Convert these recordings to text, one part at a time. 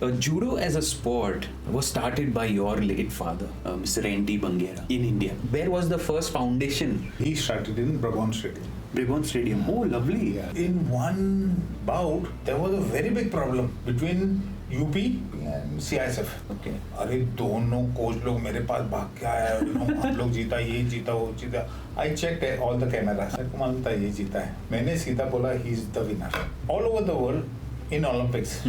Judo as a sport was started by your late father, Mr. N.T. Bangera, in India. Where was the first foundation? He started in Bragon Stadium. Bragon Stadium. Oh, lovely. Yeah. In one bout, there was a very big problem between UP and CISF. Okay. अरे दोनों coach लोग मेरे पास भाग के आया, हम लोग जीता, ये जीता, वो जीता. I checked all the cameras. मेरे को मालूम था ये जीता है. मैंने सीधा बोला he is the winner. All over the world in Olympics.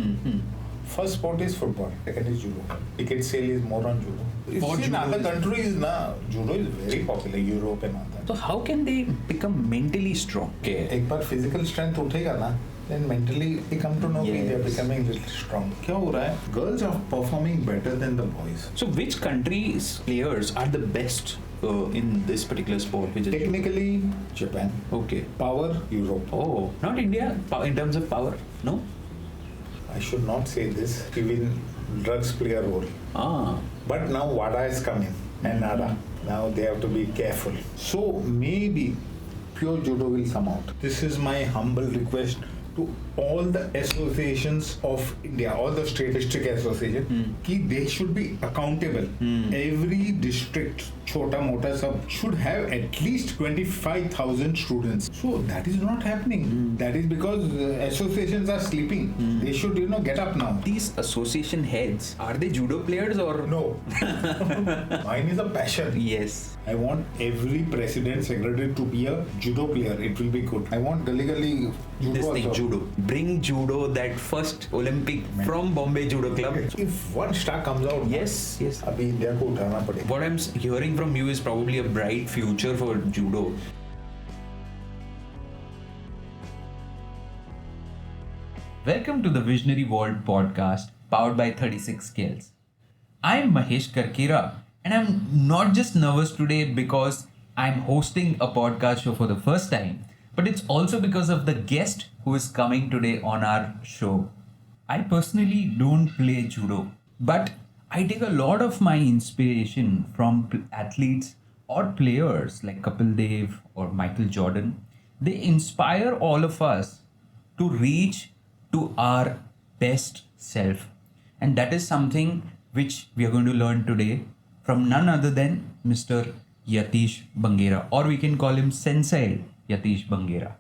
First sport is football, second is judo. Ticket sale is more on judo. If in other countries, judo is very popular, Europe and all that. So how can they become mentally strong? Okay. एक बार physical strength उठेगा ना, then mentally they come to know Yes. they are becoming little strong. क्या हो रहा है? Girls are performing better than the boys. So which countries' players are the best in this particular sport? Which is Technically, Japan. okay. Power, Europe. Oh, not India in terms of power, no? I should not say this. Even drugs play a role. But now WADA is coming and NADA. Now they have to be careful. So maybe pure judo will come out. This is my humble request to all the associations of India, all the state district association, कि they should be accountable. Every district, chota mota sab, should have at least 25,000 students. So that is not happening. That is because associations are sleeping. They should, get up now. These association heads, are they judo players or? No. Mine is a passion. Yes. I want every president, secretary to be a judo player. It will be good. I want gully judo This thing, also. judo. Bring judo, that first Olympic from Bombay Judo Club. If one star comes out, Yes. अभी India को उठाना पड़ेगा. What I'm hearing from you is probably a bright future for judo. Welcome to the Visionary World podcast powered by 36 Skills. I'm Mahesh Karkera and I'm not just nervous today because I'm hosting a podcast show for the first time, but it's also because of the guest who is coming today on our show. I personally don't play judo, but I take a lot of my inspiration from athletes or players like Kapil Dev or Michael Jordan. They inspire all of us to reach to our best self. And that is something which we are going to learn today from none other than Mr. Yatish Bangera, or we can call him Sensei Yatish Bangera.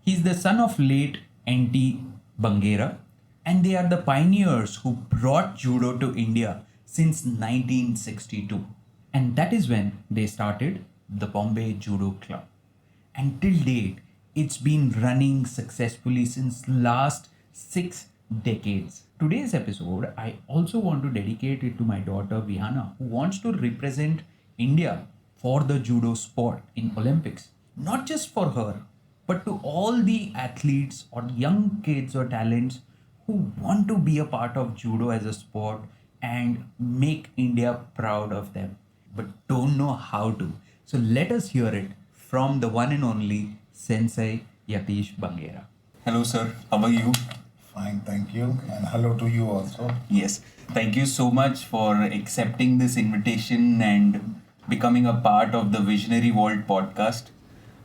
He's the son of late N.T. Bangera, and they are the pioneers who brought judo to India since 1962. And that is when they started the Bombay Judo Club. And till date, it's been running successfully since last 6 decades. Today's episode, I also want to dedicate it to my daughter Viana, who wants to represent India for the judo sport in Olympics. Not just for her, but to all the athletes or young kids or talents who want to be a part of judo as a sport and make India proud of them, but don't know how to. So let us hear it from the one and only Sensei Yatish Bangera. Hello sir, how are you? Fine, thank you. And hello to you also. Yes, thank you so much for accepting this invitation and becoming a part of the Visionary World podcast.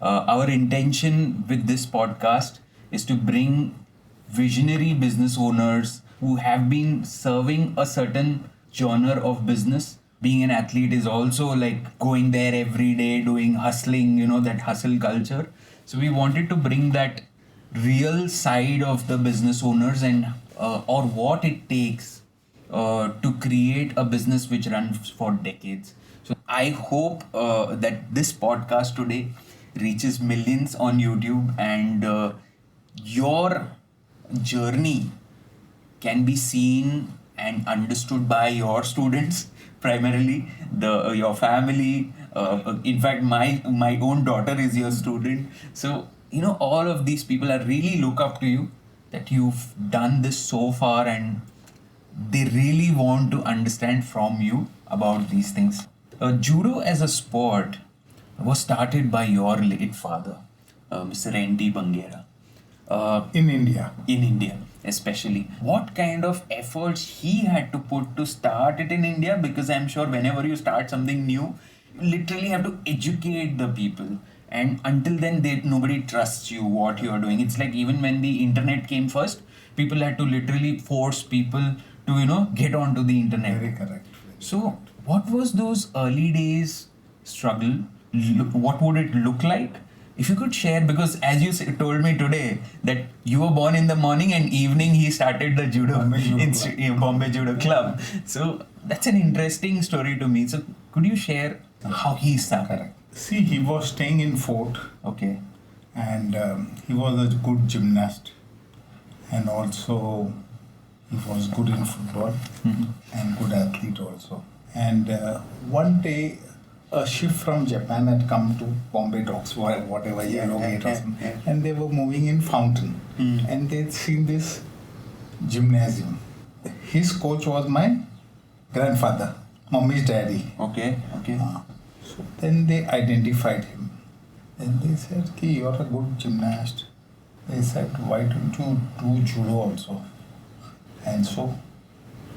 Our intention with this podcast is to bring visionary business owners who have been serving a certain genre of business. Being an athlete is also like going there every day, doing hustling, that hustle culture. So we wanted to bring that real side of the business owners and or what it takes to create a business which runs for decades. So I hope that this podcast today reaches millions on YouTube and your journey can be seen and understood by your students, primarily your family. In fact, my own daughter is your student. So all of these people are really look up to you, that you've done this so far and they really want to understand from you about these things. Judo as a sport was started by your late father, Mr. N.T. Bangera. In India. In India, especially. What kind of efforts he had to put to start it in India? Because I'm sure whenever you start something new, you literally have to educate the people. And until then, nobody trusts you, what you are doing. It's like even when the internet came first, people had to literally force people to, get onto the internet. Very correct. So, what was those early days struggle? What would it look like? If you could share, because as you told me today that you were born in the morning and evening he started the Bombay Judo Club. So that's an interesting story to me. So could you share how he started? Correct. See, he was staying in Fort. Okay. And he was a good gymnast. And also he was good in football and good athlete also. And one day a ship from Japan had come to Bombay Docks, whatever, Yellow Gate or something, and they were moving in Fountain. And they'd seen this gymnasium. His coach was my grandfather, Mummy's daddy. Okay. So then they identified him. Then they said, "Ki, you're a good gymnast." They said, "Why don't you do judo also?" And so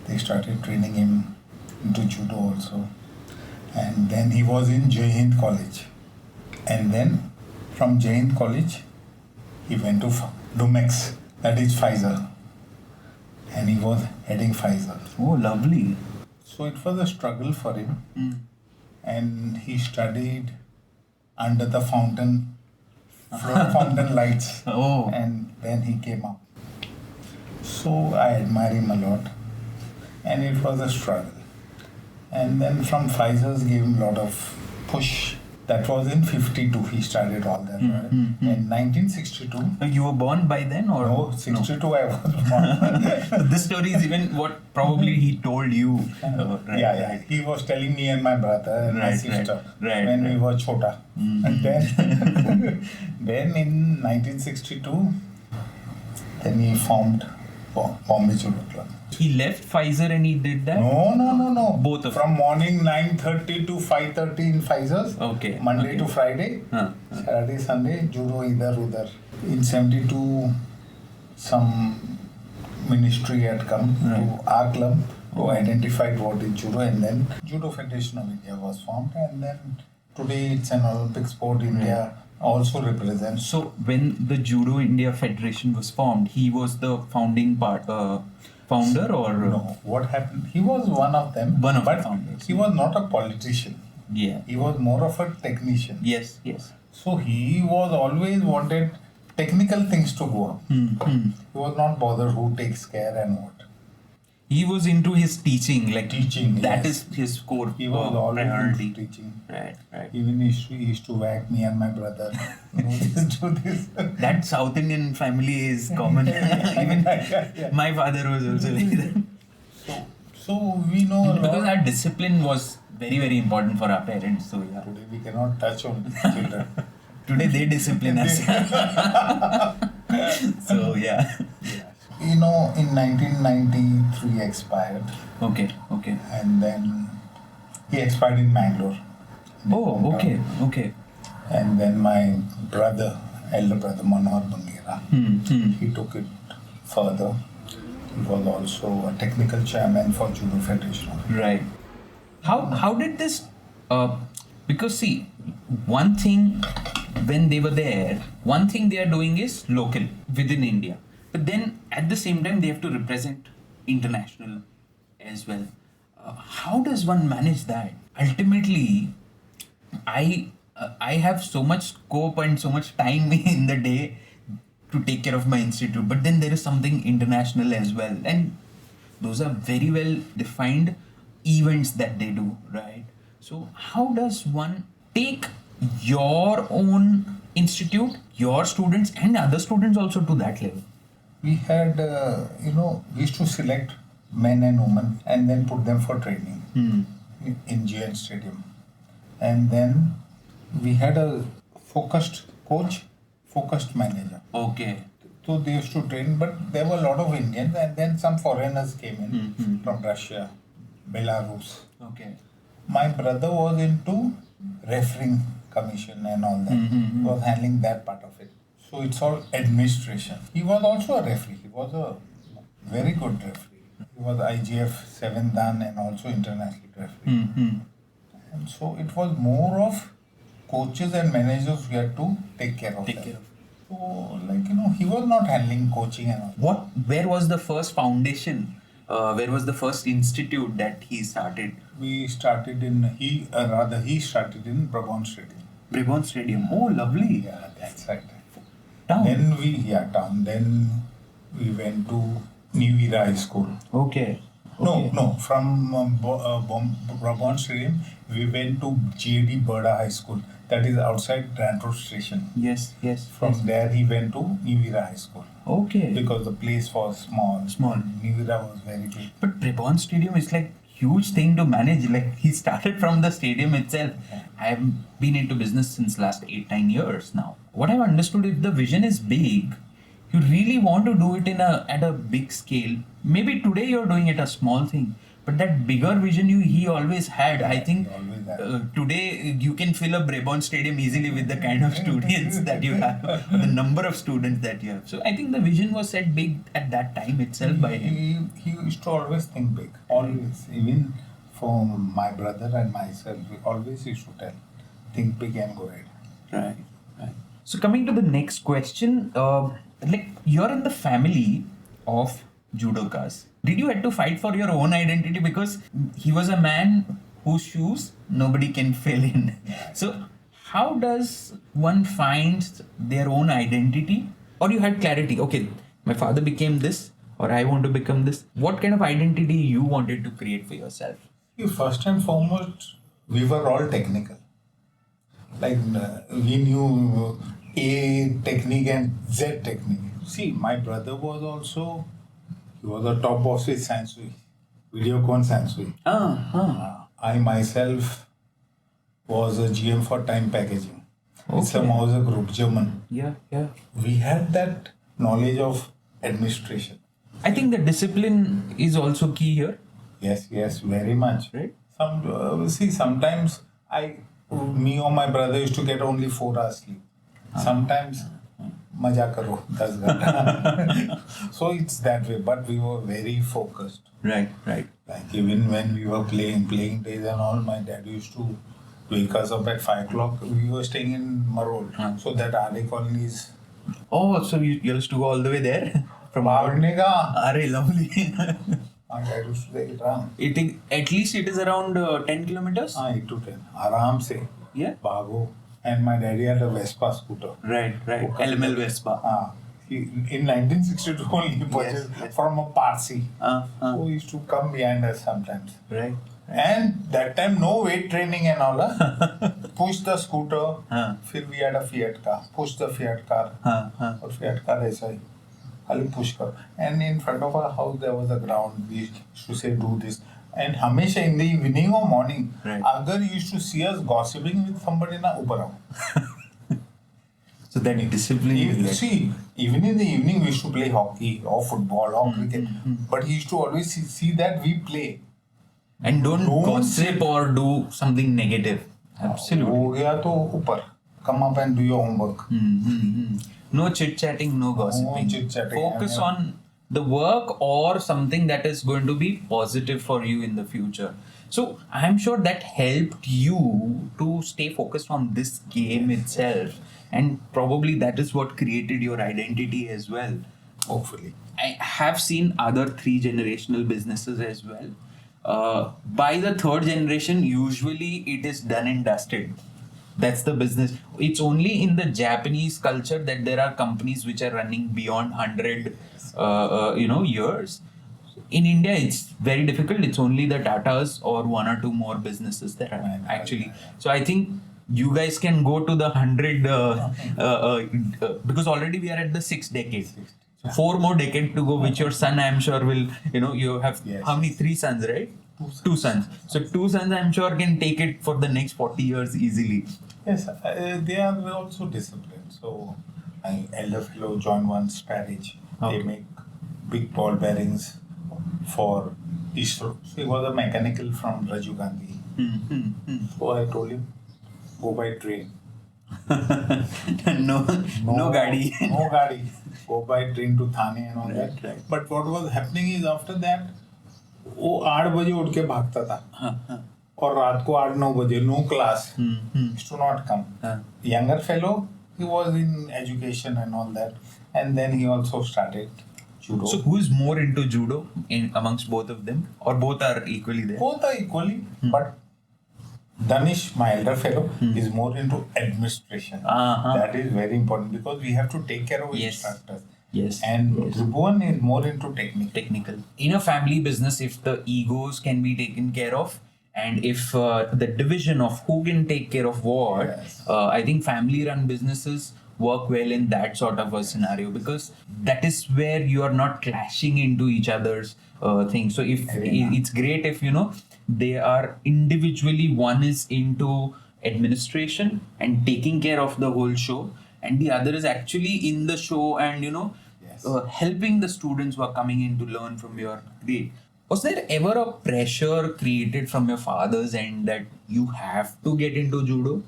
they started training him into judo also. And then he was in Jai Hind College. And then from Jai Hind College, he went to Dumex, that is Pfizer. And he was heading Pfizer. Oh, lovely. So it was a struggle for him. And he studied under the fountain lights. Oh. And then he came up. So I admire him a lot. And it was a struggle. And then from Pfizer's gave him a lot of push. That was in 52 he started all that. Right? In 1962. You were born by then or? No, 62 I was born. This story is even what probably he told you. Right. He was telling me and my brother and my sister when we were chota. And then, then in 1962, then he formed Bombay Judo Club. He left Pfizer and he did that? No. Both of From morning 9:30 to 5:30 in Pfizer's. Okay. Monday to Friday. Saturday, Sunday, judo idhar udhar. In 72, some ministry had come to our club who identified what is judo, and then Judo Federation of India was formed, and then today it's an Olympic sport. India also represents. So when the Judo India Federation was formed, he was the founding founder or? No, what happened? He was one of them. One of the founders. He was not a politician. Yeah. He was more of a technician. Yes. So he was always wanted technical things to go up. He was not bothered who takes care and what. He was into his teaching, like teaching. That is his core He was always priority. into teaching. Right. Even he used to whack me and my brother. Do this. That South Indian family is common. Even my father was also like that. So we know a lot. Because our discipline was very, very important for our parents. So yeah. Today we cannot touch on children. Today they discipline us. So yeah. In 1993 expired. Okay. And then he expired in Mangalore. Oh, okay. And then my elder brother Mahesh Karkera, he took it further. He was also a technical chairman for Judo Federation. Right. How did this? Because see, one thing when they were there, one thing they are doing is local within India. But then at the same time, they have to represent international as well. How does one manage that? Ultimately, I have so much scope and so much time in the day to take care of my institute. But then there is something international as well. And those are very well defined events that they do, right? So how does one take your own institute, your students and other students also to that level? We had, we used to select men and women and then put them for training in GN Stadium. And then we had a focused coach, focused manager. Okay. So they used to train, but there were a lot of Indians and then some foreigners came in from Russia, Belarus. Okay. My brother was into refereeing commission and all that. He was handling that part of it. So it's all administration. He was also a referee. He was a very good referee. He was IGF 7 Dan and also international referee. And so it was more of coaches and managers we had to take care of them. So he was not handling coaching and all. Where was the first foundation where was the first institute that he started? We started he started in Brabant Stadium. Brabant Stadium. Oh, lovely. Yeah, that's right. Town. Town. Then we went to New Era High School. Okay. No. From Brabant Stadium, we went to J.D. Birda High School. That is outside Ranro Station. Yes. From there, he went to New Era High School. Okay. Because the place was small. New Era was very big. But Brabant Stadium is like huge thing to manage. Like he started from the stadium itself. I have been into business since last 8-9 years now. What I've understood, if the vision is big, you really want to do it at a big scale. Maybe today you're doing it a small thing, but that bigger vision he always had. I think today you can fill a Brabant Stadium easily with the kind of students that you have, or the number of students that you have. So I think the vision was set big at that time itself by him. He used to always think big. Always. Even for my brother and myself, we always used to tell, think big and go ahead. Right. So coming to the next question, like you're in the family of judokas. Did you have to fight for your own identity, because he was a man whose shoes nobody can fill in? So how does one find their own identity? Or you had clarity, okay, my father became this, or I want to become this. What kind of identity you wanted to create for yourself? First and foremost, we were all technical. Like we knew A technique and Z technique. See, my brother was also, he was a top boss with Sensei, Videocon Sensei. I myself was a GM for time packaging. Okay. It's a Mauser group, German. Yeah. We had that knowledge of administration. I think the discipline is also key here. Yes, very much. Right. Sometimes me or my brother used to get only 4 hours sleep. Sometimes, maja karo, 10 ghanta. So it's that way, but we were very focused. Right. Like even when we were playing days and all, my dad used to wake us up at 5 o'clock. We were staying in Marol, so that RA colony is. Oh, so you used to go all the way there? From Bhavne ka. Are lovely. My dad used to take it around. At least it is around 10 kilometers? 8 to 10. Aram se. Yeah. Bhago. And my daddy had a Vespa scooter. Right. LML Vespa. In 1962 only he purchased from a Parsi. Who used to come behind us sometimes. Right. And that time no weight training and all. Push the scooter. Then we had a Fiat car. Push the Fiat car. Or Fiat car aisa hi. Khali push kar. And in front of our house there was a ground. We used to say do this. And hamesha in the evening or morning, agar you used to see us gossiping with somebody, na upar aao. So that discipline. Even in the evening we used to play hockey or football or cricket. But he used to always see that we play. And don't gossip or do something negative. Absolutely. Ho gaya to upar. Come up and do your homework. No chit-chatting, no gossiping. No chit-chatting. Focus on the work or something that is going to be positive for you in the future. So I'm sure that helped you to stay focused on this game itself. And probably that is what created your identity as well. Hopefully. I have seen other 3 generational businesses as well. By the 3rd generation, usually it is done and dusted. That's the business. It's only in the Japanese culture that there are companies which are running beyond 100 years. In India, it's very difficult. It's only the Tatas or 1 or 2 more businesses that are actually. So I think you guys can go to the 100 because already we are at the 6th decade. So 4 more decades to go, which your son, I'm sure, will, you have how many? 3 sons, right? 2 sons. So 2 sons, I'm sure, can take it for the next 40 years easily. Yes, they are also disciplined. So my elder fellow joined one Sparage. They make big ball bearings for ISRO. So he was a mechanical from Rajiv Gandhi. So I told him, go by train. no gadi. No gadi. Go by train to Thane and all that. Right. But what was happening is after that, वो 8 बजे उठ के भागता था और रात को 8-9 बजे no class used to not come. Younger fellow, he was in education and all that, and then he also started judo. So who is more into judo amongst both of them, or both are equally there? Both are equally, but Danish, my elder fellow, is more into administration. That is very important because we have to take care of instructors. Yes. And Tribhuvan is more into technical. In a family business, if the egos can be taken care of, and if the division of who can take care of what, I think family-run businesses work well in that sort of a scenario, because that is where you are not clashing into each other's things. So if it's great if they are individually, one is into administration and taking care of the whole show, and the other is actually in the show and helping the students who are coming in to learn from your grade. Was there ever a pressure created from your father's end that you have to get into judo,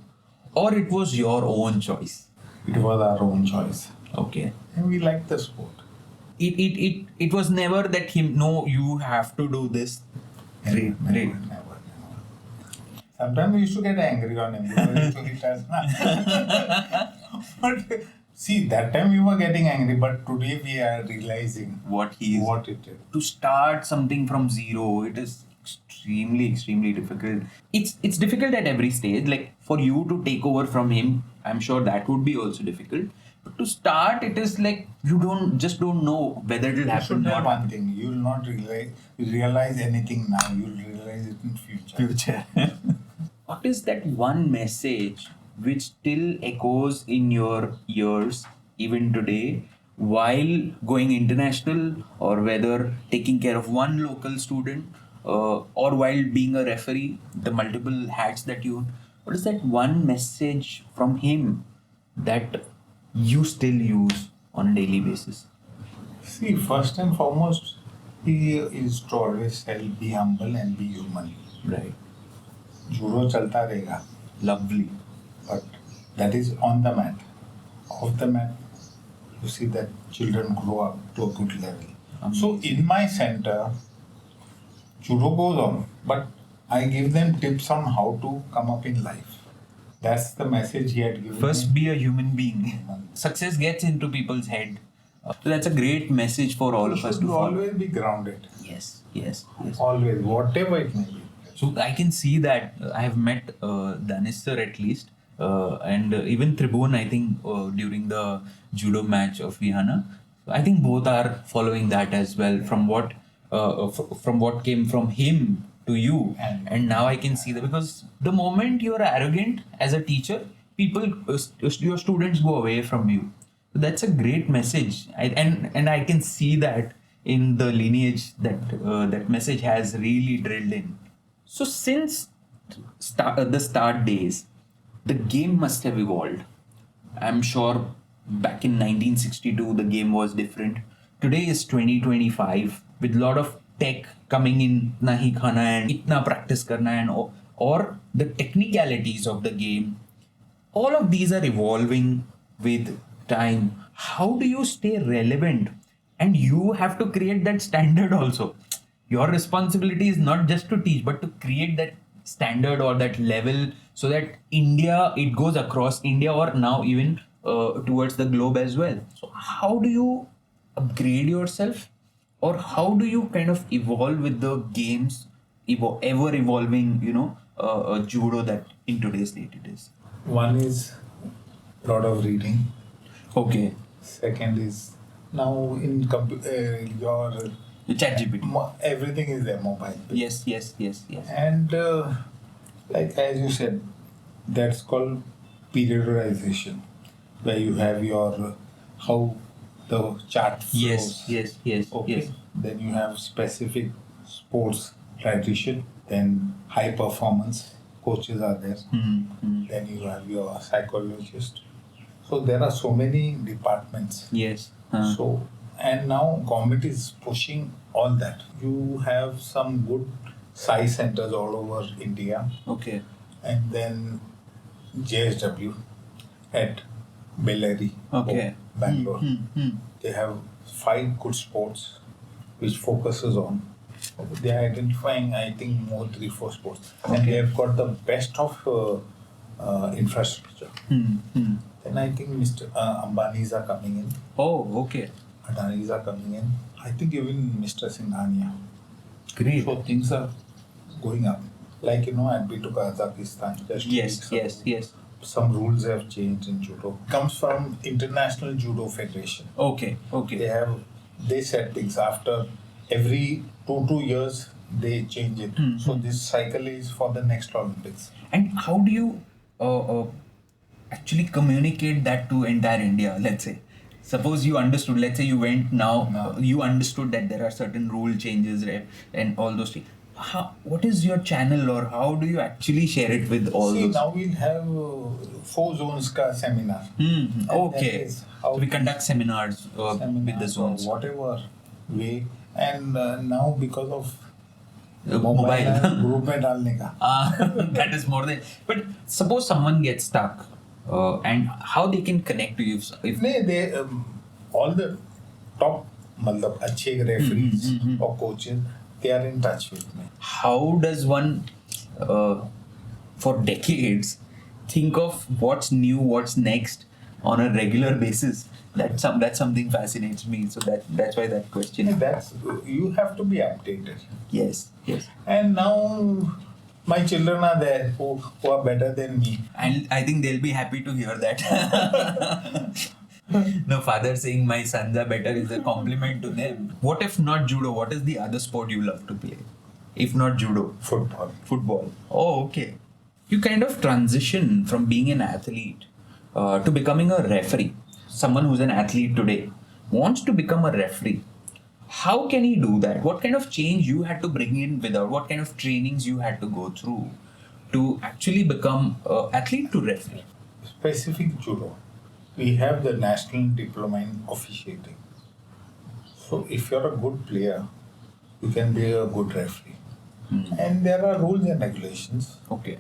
or it was your own choice? It was our own choice. Okay. And we liked the sport. It was never that no, you have to do this. Great. Never. Sometimes we used to get angry on him because he used to hit us. But see, that time we were getting angry, but today we are realizing what it is. To start something from zero, it is extremely difficult. It's difficult at every stage. Like for you to take over from him, I'm sure that would be also difficult. But to start, it is like you don't know whether it will happen or not. One thing, you will not realize anything now. You will realize it in future. What is that one message which still echoes in your ears even today, while going international, or whether taking care of one local student, or while being a referee, the multiple hats that you own? What is that one message from him that you still use on a daily basis? See, first and foremost, he is to always say, be humble and be human. Right. Judo chalta rahega. Lovely. But that is on the mat. Off the mat, you see that children grow up to a good level. So in my center, judo goes on, but I give them tips on how to come up in life. That's the message he had given. First, be a human being. Success gets into people's head. So that's a great message for all of us to follow. Always be grounded. Yes. Always, whatever it may be. So I can see that. I have met Danis sir at least, and even Tribhuvan, I think, during the judo match of Vihana. I think both are following that as well, from what came from him to you. And now I can see that, because the moment you are arrogant as a teacher, your students go away from you. So that's a great message. And I can see that in the lineage that message has really drilled in. So since the start days, the game must have evolved. I'm sure back in 1962, the game was different. Today is 2025 with a lot of tech coming in, itna hi khana and itna practice karna, and or the technicalities of the game. All of these are evolving with time. How do you stay relevant? And you have to create that standard also. Your responsibility is not just to teach, but to create that standard or that level, so that it goes across India, or now even towards the globe as well. So how do you upgrade yourself, or how do you kind of evolve with the games, ever evolving, judo that in today's date it is? One is a lot of reading. Okay. Second is now in your ChatGPT. Everything is there, mobile. Yes. And like as you said, that's called periodization, where you have your how the chart flows. Yes. Okay. Then you have specific sports tradition. Then high performance coaches are there. Then you have your psychologist. So there are so many departments. Yes. So, and now government is pushing all that. You have some good Sai centers all over India. Okay. And then JSW at Bellary, Bangalore. They have 5 good sports which focuses on. They are identifying, I think, more 3-4 sports. And they have got the best of infrastructure. Then I think Mr. Ambani's are coming in. Oh, okay. Adhanis are coming in. I think even Mr. Singhania. Great. So things are going up. Like, I'd been to Kazakhstan just 2 weeks ago. Yes. Some rules have changed in judo. Comes from International Judo Federation. Okay. They set things after every 2 years they change it. So this cycle is for the next Olympics. And how do you actually communicate that to entire India? Let's say, suppose you understood. Let's say you went now. You understood that there are certain rule changes, right, and all those things. What is your channel, or how do you actually share it with all those? Now we'll have 4 zones ka seminar. Okay. So we conduct seminars with the zones. Whatever way. And now because of Mobile. group mein dalne ka. That is more than. But suppose someone gets stuck, and how they can connect to you? If They all the top matlab अच्छे referees or coaches, they are in touch with me. how does one, for decades, think of what's new, what's next on a regular basis? That's something fascinates me. So that's why that question. You have to be updated. Yes. And now my children are there who are better than me. And I think they'll be happy to hear that. No, father saying my sons are better is a compliment to them. What if not judo? What is the other sport you love to play? If not judo? Football. Oh, okay. You kind of transition from being an athlete to becoming a referee. Someone who's an athlete today wants to become a referee. How can he do that? What kind of change you had to bring in without? What kind of trainings you had to go through to actually become an athlete to referee? Specific judo. We have the national diploma in officiating. So if you're a good player, you can be a good referee. And there are rules and regulations. Okay.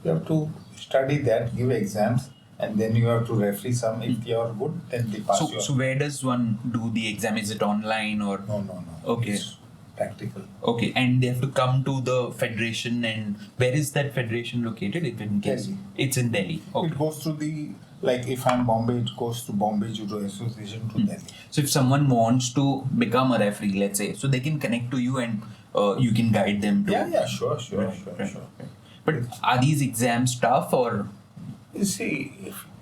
You have to study that, give exams, and then you have to referee some. If you are good, then they pass you. So where does one do the exam? Is it online or? No. Okay. It's practical. Okay, and they have to come to the federation, and where is that federation located? If in case Delhi. It's in Delhi. Okay. It goes to if I'm Bombay, it goes to Bombay Judo Association to Delhi. So if someone wants to become a referee, let's say, so they can connect to you and you can guide them to. Yeah, sure. Right. But are these exams tough or? You see,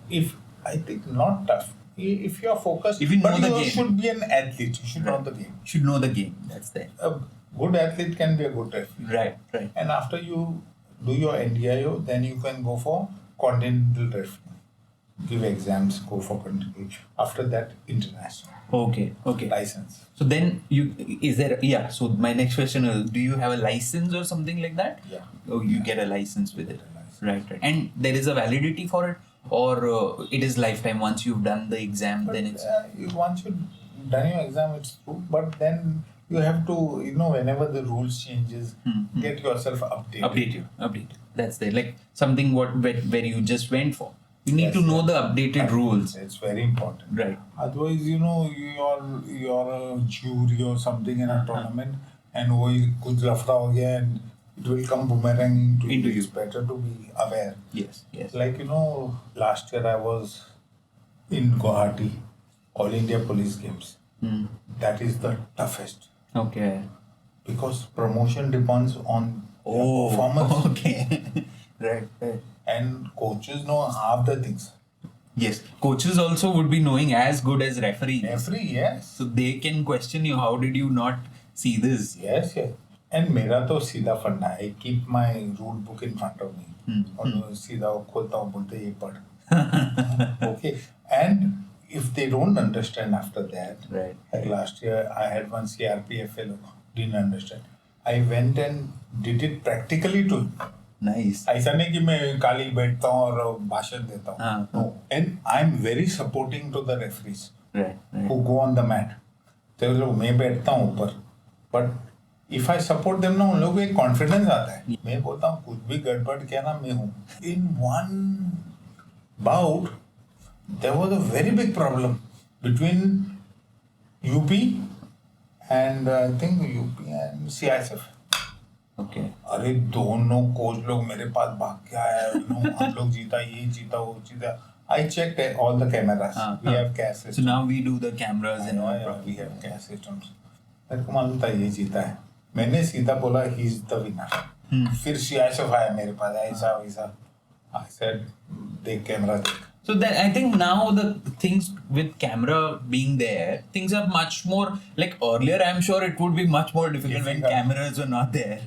if I think not tough. If you are focused, If you know the you game. should be an athlete. You should know the game. Should know the game. That's there. A good athlete can be a good referee. Right. And after you do your NDIO, then you can go for continental referee. Give exams, go for continental. After that, international. Okay. License. So then so my next question is, do you have a license or something like that? Yeah. Oh, you get a license with it. Right. And there is a validity for it, or it is lifetime. Once you've done the exam, then it's. Once you've done your exam, it's through. But then you have to, whenever the rules changes, get yourself updated. Update. That's there. Like something where you just went for. You need to know the updated rules. It's very important. Right. Otherwise, you're a jury or something in a tournament, and kuch lafda ho gaya, and it will come boomerang into you. It's better to be aware. Yes. Like, last year I was in Guwahati, All India Police Games. That is the toughest. Okay. Because promotion depends on your performance. Okay. Right. And coaches know half the things. Yes. Coaches also would be knowing as good as referees. Yes. So they can question you, how did you not see this? Yes. And मेरा तो सीधा फंडा है. I keep my rule book in front of me. और सीधा खोलता हूँ, बोलते ये पढ़. Okay. And if they don't understand after that, right. Like last year I had one CRPF fellow, didn't understand. I went and did it practically to him. Nice. ऐसा नहीं कि मैं काली बैठता हूँ और भाषण देता हूँ. No. And I'm very supporting to the referees who go on the mat. तो लोग मैं बैठता हूँ ऊपर. But if I support them ना, उन लोगों को एक confidence आता है. मैं बोलता हूँ कुछ भी गड़बड़ किया ना मैं हूँ. In one bout, there was a very big problem between UP and I think UP and CISF. Okay. अरे दोनों कोच लोग मेरे पास भाग के आए. हम लोग जीता, ये जीता, वो जीता. I checked all the cameras. We have cash system. So now we do the cameras and all. We have cash systems. मेरे को मालूम था ये जीता है. मैंने सीधा बोला he is the winner. फिर सियासत आया मेरे पास ऐसा वैसा. I said देख कैमरा देख. So that I think now the things with camera being there, things are much more like earlier. I'm sure it would be much more difficult when cameras were not there.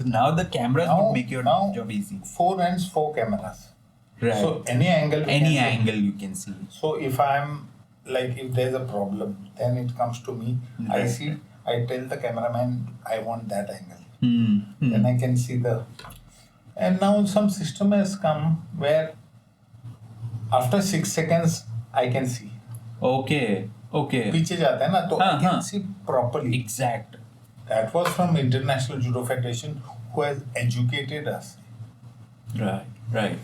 Now the cameras would make your job easy. 4 hands, 4 cameras. Right. So any angle you can see. So if I'm like if there's a problem, then it comes to me. Right. I tell the cameraman I want that angle. Then I can see the. And now some system has come where after 6 seconds I can see. Okay. पीछे जाता है ना तो I can see properly. Exact. That was from International Judo Federation who has educated us. Right.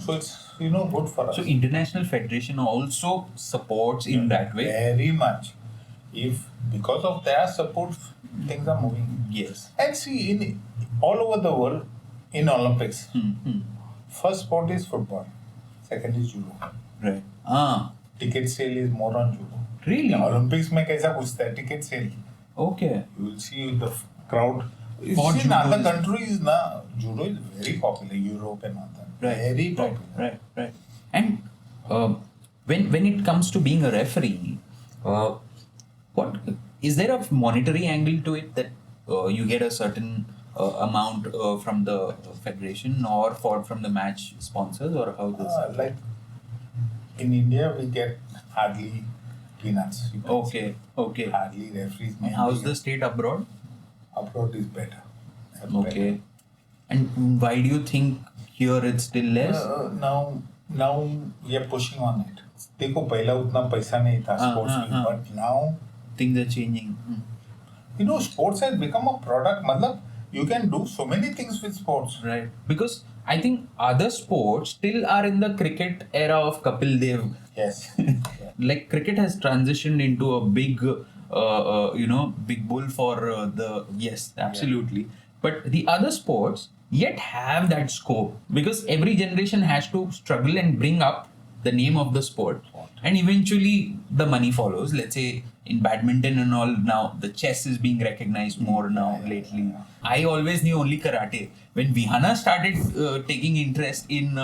So it's good for us. So International Federation also supports in that way. Very much. If because of their support, things are moving. Yes. And see, in all over the world, in Olympics, first sport is football, second is judo. Right. Ticket sale is more on judo. Really? Olympics में कैसा पूछता है ticket sale? Okay. You will see the crowd. For See, in judo other is- countries, judo is very popular. Europe and all that. Very popular. Right. And when it comes to being a referee, what is there a monetary angle to it that you get a certain amount from the federation or from the match sponsors, or how this? Like in India, we get hardly peanuts. you can say. Okay. Hardly referees. And how's the state abroad? Abroad is better. Okay. And why do you think here it's still less? Now we are pushing on it. देखो पहला उतना पैसा नहीं था sports में, but now Things are changing. sports has become a product. मतलब you can do so many things with sports. Right. Because I think other sports still are in the cricket era of Kapil Dev. Yes. Like cricket has transitioned into a big, big bull for the yes, absolutely. But the other sports yet have that scope because every generation has to struggle and bring up the name of the sport, and eventually the money follows. Let's say in badminton and all, now the chess is being recognized more now lately. I always knew only karate. When Vihana started taking interest in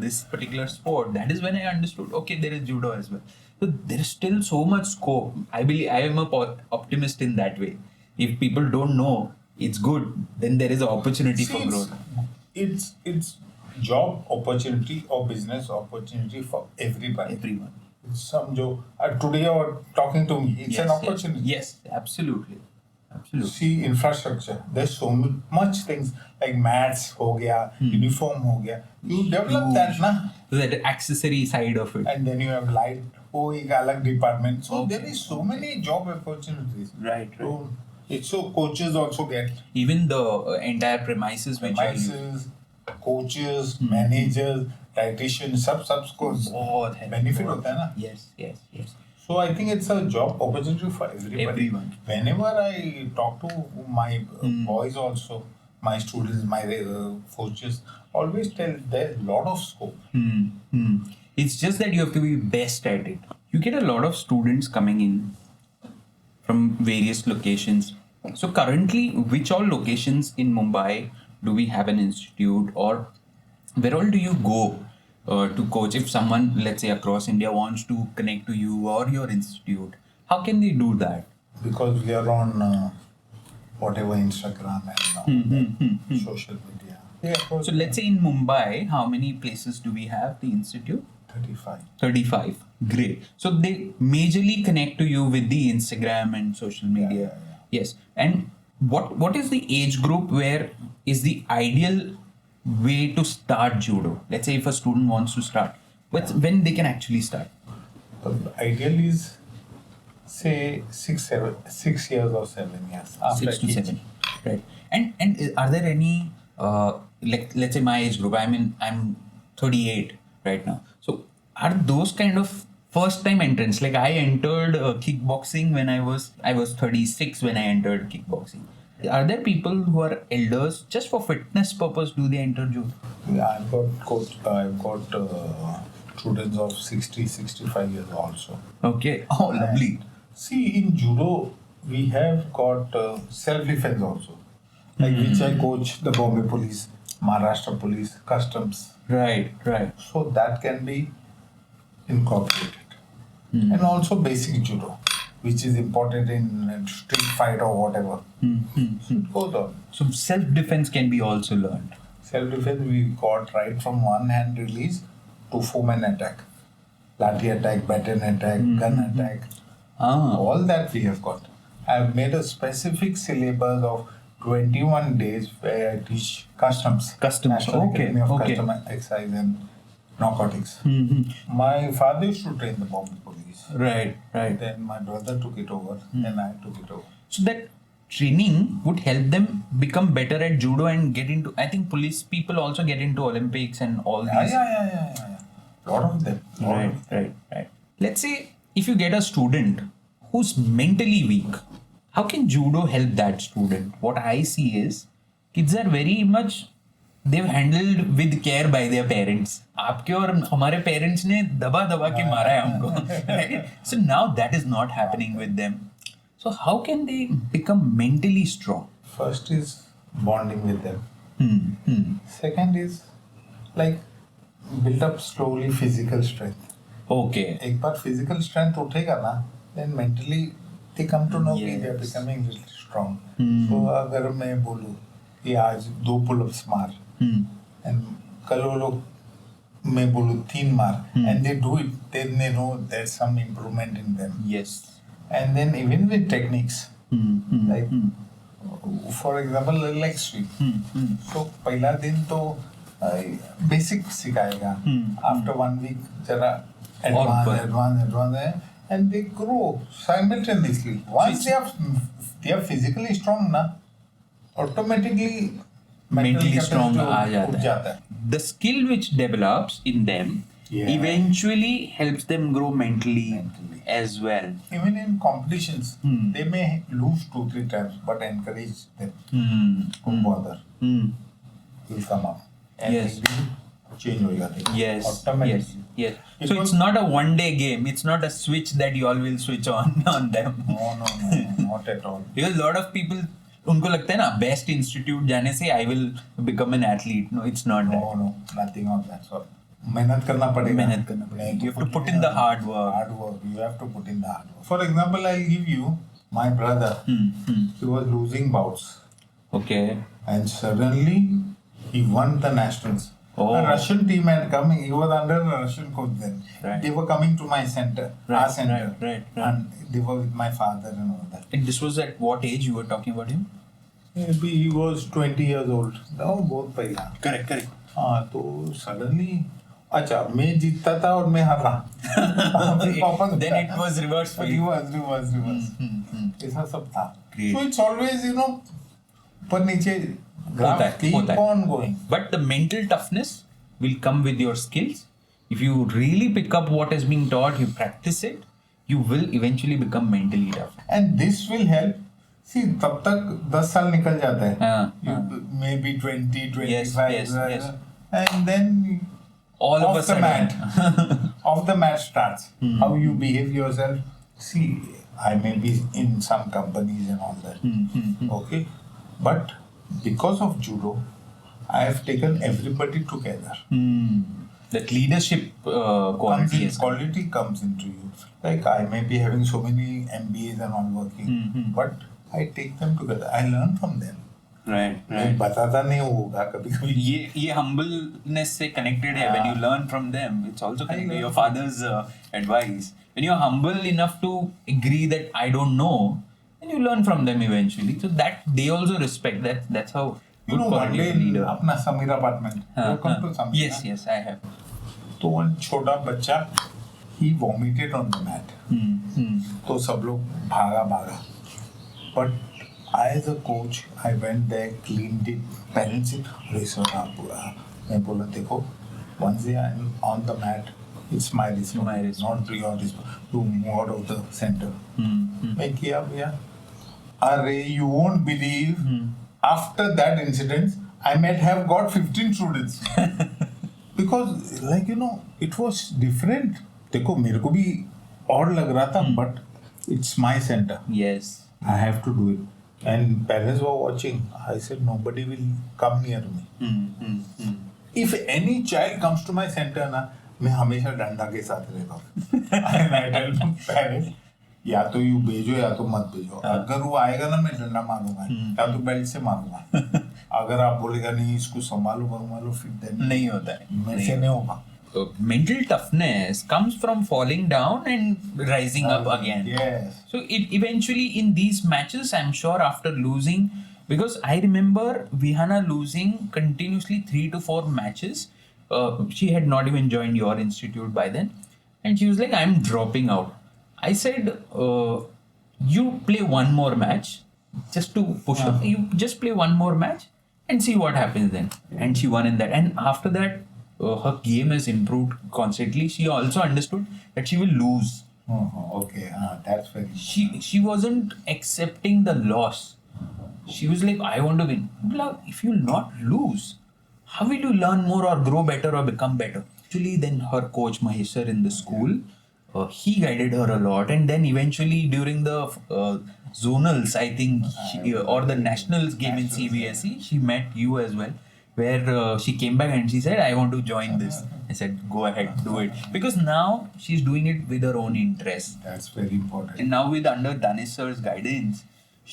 this particular sport, that is when I understood, okay, there is judo as well. So there is still so much scope. I believe I am a optimist in that way. If people don't know it's good, then there is an opportunity for growth. It's job opportunity or business opportunity for everybody. Everyone. समझो today you're talking to me. It's an opportunity. Yes, absolutely. See infrastructure. There's so much things like mats हो गया, uniform हो गया. You develop that ना. So that accessory side of it. And then you have light. वो एक अलग department. So there is so many job opportunities. Right. So coaches also get. Even the entire premises which are used. Coaches, managers, dietitians, सब को benefit होता है ना. Yes. So I think it's a job opportunity for everybody. Everyone. Whenever I talk to my boys also, my students, my coaches, always tell there's a lot of scope. It's just that you have to be best at it. You get a lot of students coming in from various locations. So currently, which all locations in Mumbai do we have an institute, or where all do you go to coach? If someone, let's say across India, wants to connect to you or your institute, how can they do that? Because we are on whatever Instagram and social media. Yeah, So let's say in Mumbai, how many places do we have the institute? 35. Great. So they majorly connect to you with the Instagram and social media. Yeah. Yes. And what is the age group where is the ideal way to start judo? Let's say if a student wants to start, when they can actually start? The ideal is say 6 years or 7 years. 6 to 7. Right. And are there any like let's say my age group? I'm 38 right now. So are those kind of first time entrants? Like I entered kickboxing when I was 36 when I entered kickboxing. Are there people who are elders just for fitness purpose? Do they enter judo? I've got students of 60, 65 years also. Okay. Oh, lovely. See, in judo, we have got self-defense also. Like which I coach the Bombay Police, Maharashtra Police, Customs. Right. So that can be incorporated. And also basic judo, which is important in street fight or whatever. So it goes on. So self-defense can be also learned. Self-defense we got right from one hand release to four-man attack. Lathi attack, baton attack, gun attack. All that we have got. I have made a specific syllabus of 21 days where I teach customs. National Academy of Custom Exercise and Narcotics. My father used to train the Bombay Police. Right. Then my brother took it over. Then I took it over. So that training would help them become better at judo and get into, I think police people also get into Olympics and all these. Yeah. Lot of them. Right. Let's say if you get a student who's mentally weak, how can judo help that student? What I see is kids are very much, they've handled with care by their parents. आपके और हमारे parents ने दबा के मारा है हमको. Right? So now that is not happening with them. So how can they become mentally strong? First is bonding with them. Second is like build up slowly physical strength. Okay. एक बार physical strength उठेगा ना, then mentally they come to know they are becoming really strong. So अगर मैं बोलूँ कि आज 2 pull-ups मार, and कल वो लोग मैं बोलूँ 3 मार, and they do it, then they know there's some improvement in them. Yes. And then even with techniques, like for example leg sweep. So पहला दिन तो basic सिखाएगा. After 1 week जरा advance and they grow simultaneously. Once they are physically strong ना, automatically mentally strong आ जाता है. The skill which develops in them eventually helps them grow mentally as well. Even in competitions, they may lose 2-3 times, but encourage them. Don't bother. Will come up. And Yes. Change होगा. Yes. Automatically. Yes. So it's not a one-day game. It's not a switch that you all will switch on them. No, not at all. Because a lot of people, उनको लगता है ना best institute जाने से I will become an athlete. No, it's not that. No, nothing of that sort. मेहनत करना पड़ेगा. You have to put in the hard work. You have to put in the hard work. For example, I'll give you my brother. He was losing bouts. Okay. And suddenly he won the nationals. Oh. A Russian team had come. He was under a Russian coach then. Right. They were coming to my center, our center. Right. And they were with my father and all that. And this was at what age you were talking about him? Maybe he was 20 years old. No, बहुत पहला. Correct. हाँ तो suddenly अच्छा मैं जीतता था और मैं हारा. Then it was reverse for you. Reverse. ऐसा सब था. Great. So it's always ऊपर नीचे. होता Keep है. on going. But the mental toughness will come with your skills. If you really pick up what is being taught, you practice it, you will eventually become mentally tough. And this will help. See, तब तक 10 साल निकल जाता है. Maybe 20, 25. Yes. And then All of a sudden. Off the mat starts. How you behave yourself. See, I may be in some companies and all that. Okay. But because of judo, I have taken everybody together. That leadership quality Quality comes into you. Like I may be having so many MBAs and all working, but I take them together. I learn from them. Right. मैं बताता नहीं होगा कभी ये humbleness से connected है. When you learn from them, it's also connected to your father's advice. When you're humble enough to agree that I don't know, and you learn from them eventually. So that they also respect that. That's how good quality of leader. अपना Sameer apartment. Welcome to Samira. Yes, I have. तो वो छोटा बच्चा he vomited on the mat. तो सब लोग भागा. But I as a coach, I went there, cleaned it, parents it. अरे सर आप मैं बोला देखो, once they are on the mat, it's my responsibility, not your responsibility. To move out of the center. मैं किया भैया. अरे you won't believe. After that incident, I might have got 15 students. because like it was different. देखो मेरे को भी और लग रहा था, but it's my center. Yes. I have to do it. And parents were watching. I said nobody will come near me. If any child comes to my center ना, मैं हमेशा डंडा के साथ रहता हूँ. And I tell my parents, या तो यू भेजो या तो मत भेजो. अगर वो आएगा ना मैं डंडा मारूंगा, या तो बेल्ट से मारूंगा. अगर आप बोलेगा नहीं इसको संभालो फिर देन नहीं होता है. मेरे से नहीं होगा. Mental toughness comes from falling down and rising up again. Yes. So it eventually in these matches, I'm sure after losing, because I remember Vihana losing continuously 3 to 4 matches. She had not even joined your institute by then, and she was like, "I'm dropping out." I said, "You play one more match, just to push up. You just play one more match and see what happens then." And she won in that. And after that, her game has improved constantly. She also understood that she will lose. Okay, that's very. She wasn't accepting the loss. She was like, "I want to win." Well, if you'll not lose, how will you learn more or grow better or become better? Actually, then her coach Mahesh sir in the school, he guided her a lot, and then eventually during the zonals, I think, or the nationals game in CBSE, she met you as well, where she came back and she said, "I want to join this." I said, "Go ahead, do it," because now she's doing it with her own interest. That's very important. And now with under Danish sir's guidance,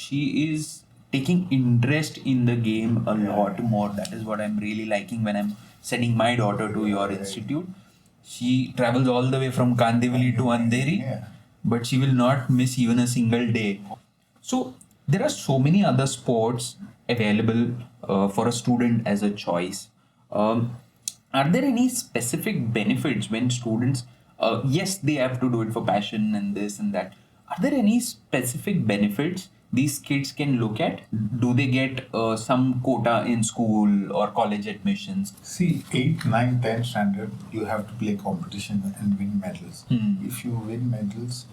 she is taking interest in the game a lot more. That is what I'm really liking when I'm sending my daughter to your institute. She travels all the way from Kandivali to Andheri, but she will not miss even a single day. So there are so many other sports available for a student as a choice. Are there any specific benefits when students, yes, they have to do it for passion and this and that. Are there any specific benefits these kids can look at? Do they get some quota in school or college admissions? See, 8, 9, 10 standard, you have to play competition and win medals. If you win medals,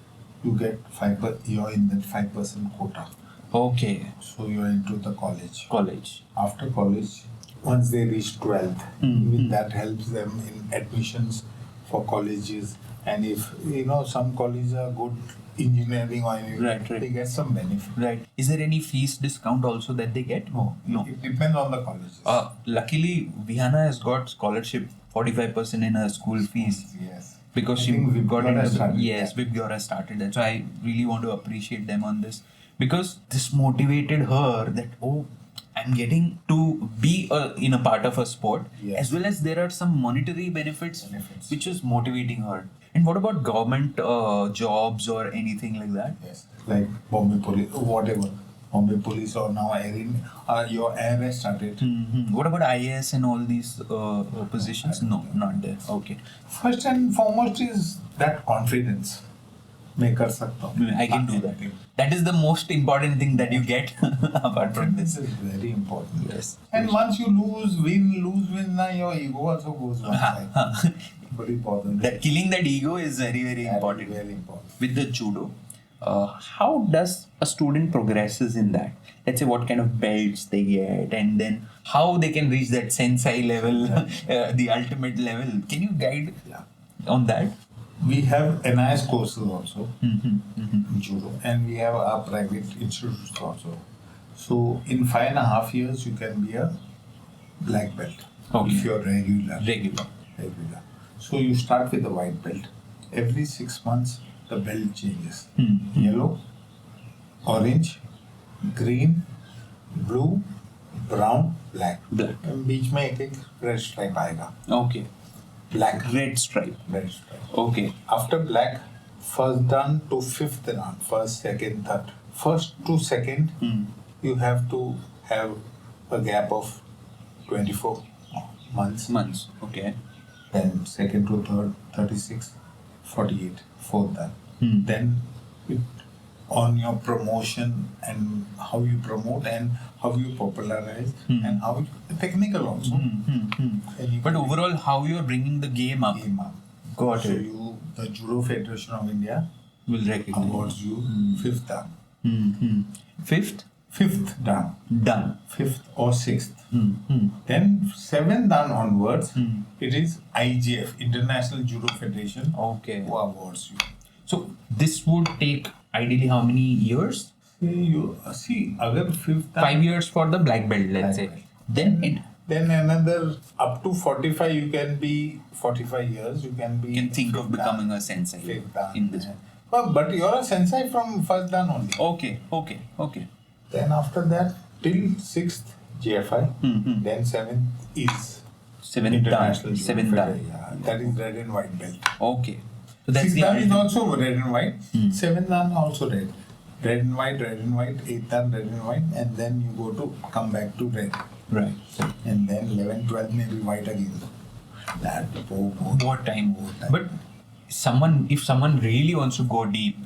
you get 5%, you're in that 5% quota. Okay. So you're into the college. College. After college, once they reach 12th, even that helps them in admissions for colleges. And if, some colleges are good engineering or anything, right. they get some benefit. Right. Is there any fees discount also that they get? No. It depends on the colleges. Luckily, Vihana has got scholarship 45% in her school fees. Yes. Because I think Vibgora started that. So I really want to appreciate them on this, because this motivated her that, I'm getting to be in a part of a sport, as well as there are some monetary benefits. Which is motivating her. And what about government jobs or anything like that? Yes, like Bombay Police, whatever. Bombay Police or now your air has started. What about IAS and all these positions? No, not there. Okay. First and foremost is that confidence. मैं कर सकता हूँ. I can do that. That is the most important thing that you get apart from this. This is very important. Yes. And once you lose, win, now your ego also goes one side. Very important. That killing that ego is very, very important. Very important. With the judo, how does a student progresses in that? Let's say what kind of belts they get, and then how they can reach that sensei level, the ultimate level. Can you guide on that? We have NIS courses also in judo, and we have our private institutes also. So in 5.5 years, you can be a black belt if you're regular. So you start with the white belt. Every 6 months, the belt changes. Yellow, orange, green, blue, brown, black. And बीच में एक red stripe आएगा. Okay. Black. Red stripe. Okay. After black, first dan to 5th dan, first, second, third. First to second, you have to have a gap of 24 months. Okay. Then second to third, 36, 48, fourth dan. Then on your promotion and how you promote and how you popularize and how technical also. But overall, how you are bringing the game up. Got so it. The Judo Federation of India will recognize. awards you 5th dan. 5th? fifth dan. Dan. Fifth or sixth. Then seventh dan onwards, it is IJF, International Judo Federation, Okay. who awards you. So this would take ideally how many years? See, agar fifth dan, 5 years for the black belt, let's Black say. belt. Then another up to 45 you can be 45 years you can be you can think of fifth becoming dan, a sensei fifth dan. in this. But you're a sensei from first dan only. Okay. Then after that till sixth GFI, then seventh is Seventh International dan. Judo Seventh dan. Federation. Yeah, that is red and white belt. Okay. So that's Sixth the dan is ultimate- also red and white. Seventh dan also red. Red and white. Eighth dan red and white, and then you go to come back to red. Right. And then 11, 12 may be white again. That More time. But if someone really wants to go deep,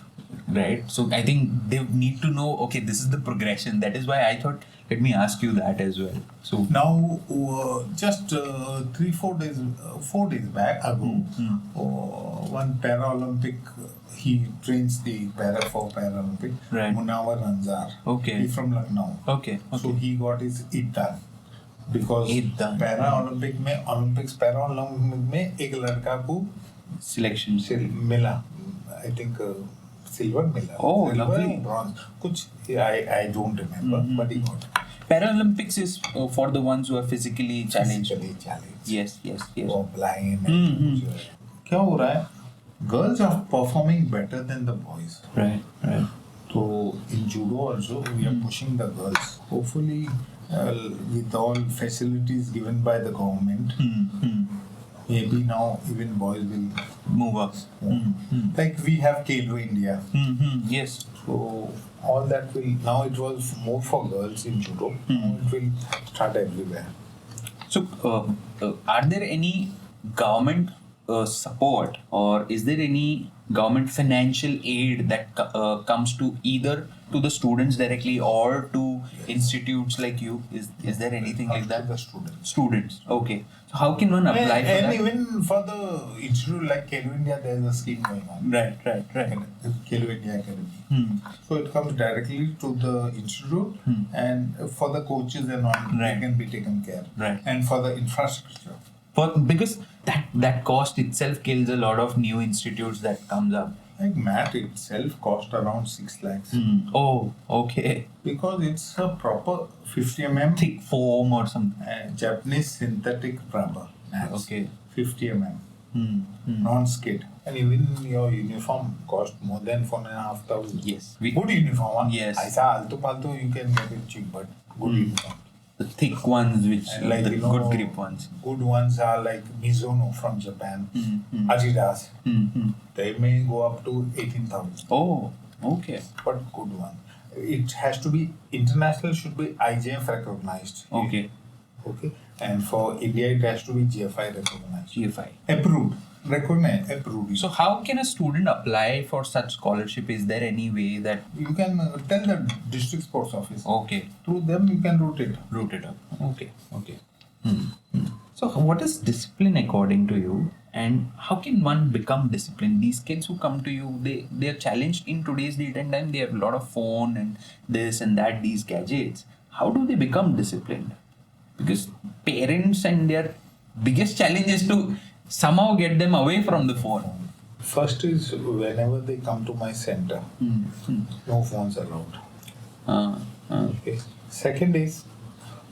right? So I think they need to know, okay, this is the progression. That is why I thought, let me ask you that as well. So now, just 4 days back ago, one Paralympic, he trains the Paralympic, Right. Munawar Anzar. Okay. He's from Lucknow. Okay. So he got his IDDAN. Because IDDAN. Paralympic में एक लड़का को selection. मिला, I think silver मिला. Oh, Silver lovely. or bronze. कुछ I don't remember, but he got it. Paralympics is for the ones who are physically challenged. Physically challenged. Yes. Or blind. And क्या हो रहा है? Girls are performing better than the boys. Right. So in judo also we are pushing the girls. Hopefully, with all facilities given by the government, maybe now even boys will Move up. like we have Kelo India. Yes. So all that will now it was more for girls in judo. Now it will start everywhere. So, are there any government support, or is there any government financial aid that comes to either to the students directly or to institutes like you? Is there anything like that? The students. Students. Okay. So how can one apply for And that? even for the institute like Kelo India, there is a scheme going on. Right. Kelo India Academy. So it comes directly to the institute, and for the coaches and all, Right. they can be taken care. Right. And for the infrastructure. Because that cost itself kills a lot of new institutes that comes up. Like mat itself cost around 6 lakhs. Oh, okay. Because it's a proper 50 mm Thick foam or something. Japanese synthetic rubber mats. Okay. 50 mm. Non-skid. And even your uniform cost more than 4,500. Yes. Good uniform, huh? Yes. Aisa altu-paltu you can get it cheap, but good uniform. The thick ones, which And like the you know, good grip ones. Good ones are like Mizuno from Japan, Adidas. They may go up to 18,000. Oh, okay. But good one. It has to be international, should be IJF recognized. Okay. And for India, it has to be GFI recognized. GFI. Approved. Recognized. Approved. So how can a student apply for such scholarship? Is there any way that... You can tell the district sports office. Okay. Through them, you can route it. Route it up. Okay. So what is discipline according to you? And how can one become disciplined? These kids who come to you, they are challenged in today's date and time. They have a lot of phone and this and that, these gadgets. How do they become disciplined? Because parents and their biggest challenge is to somehow get them away from the phone. First is whenever they come to my center, no phones allowed. Okay. Second is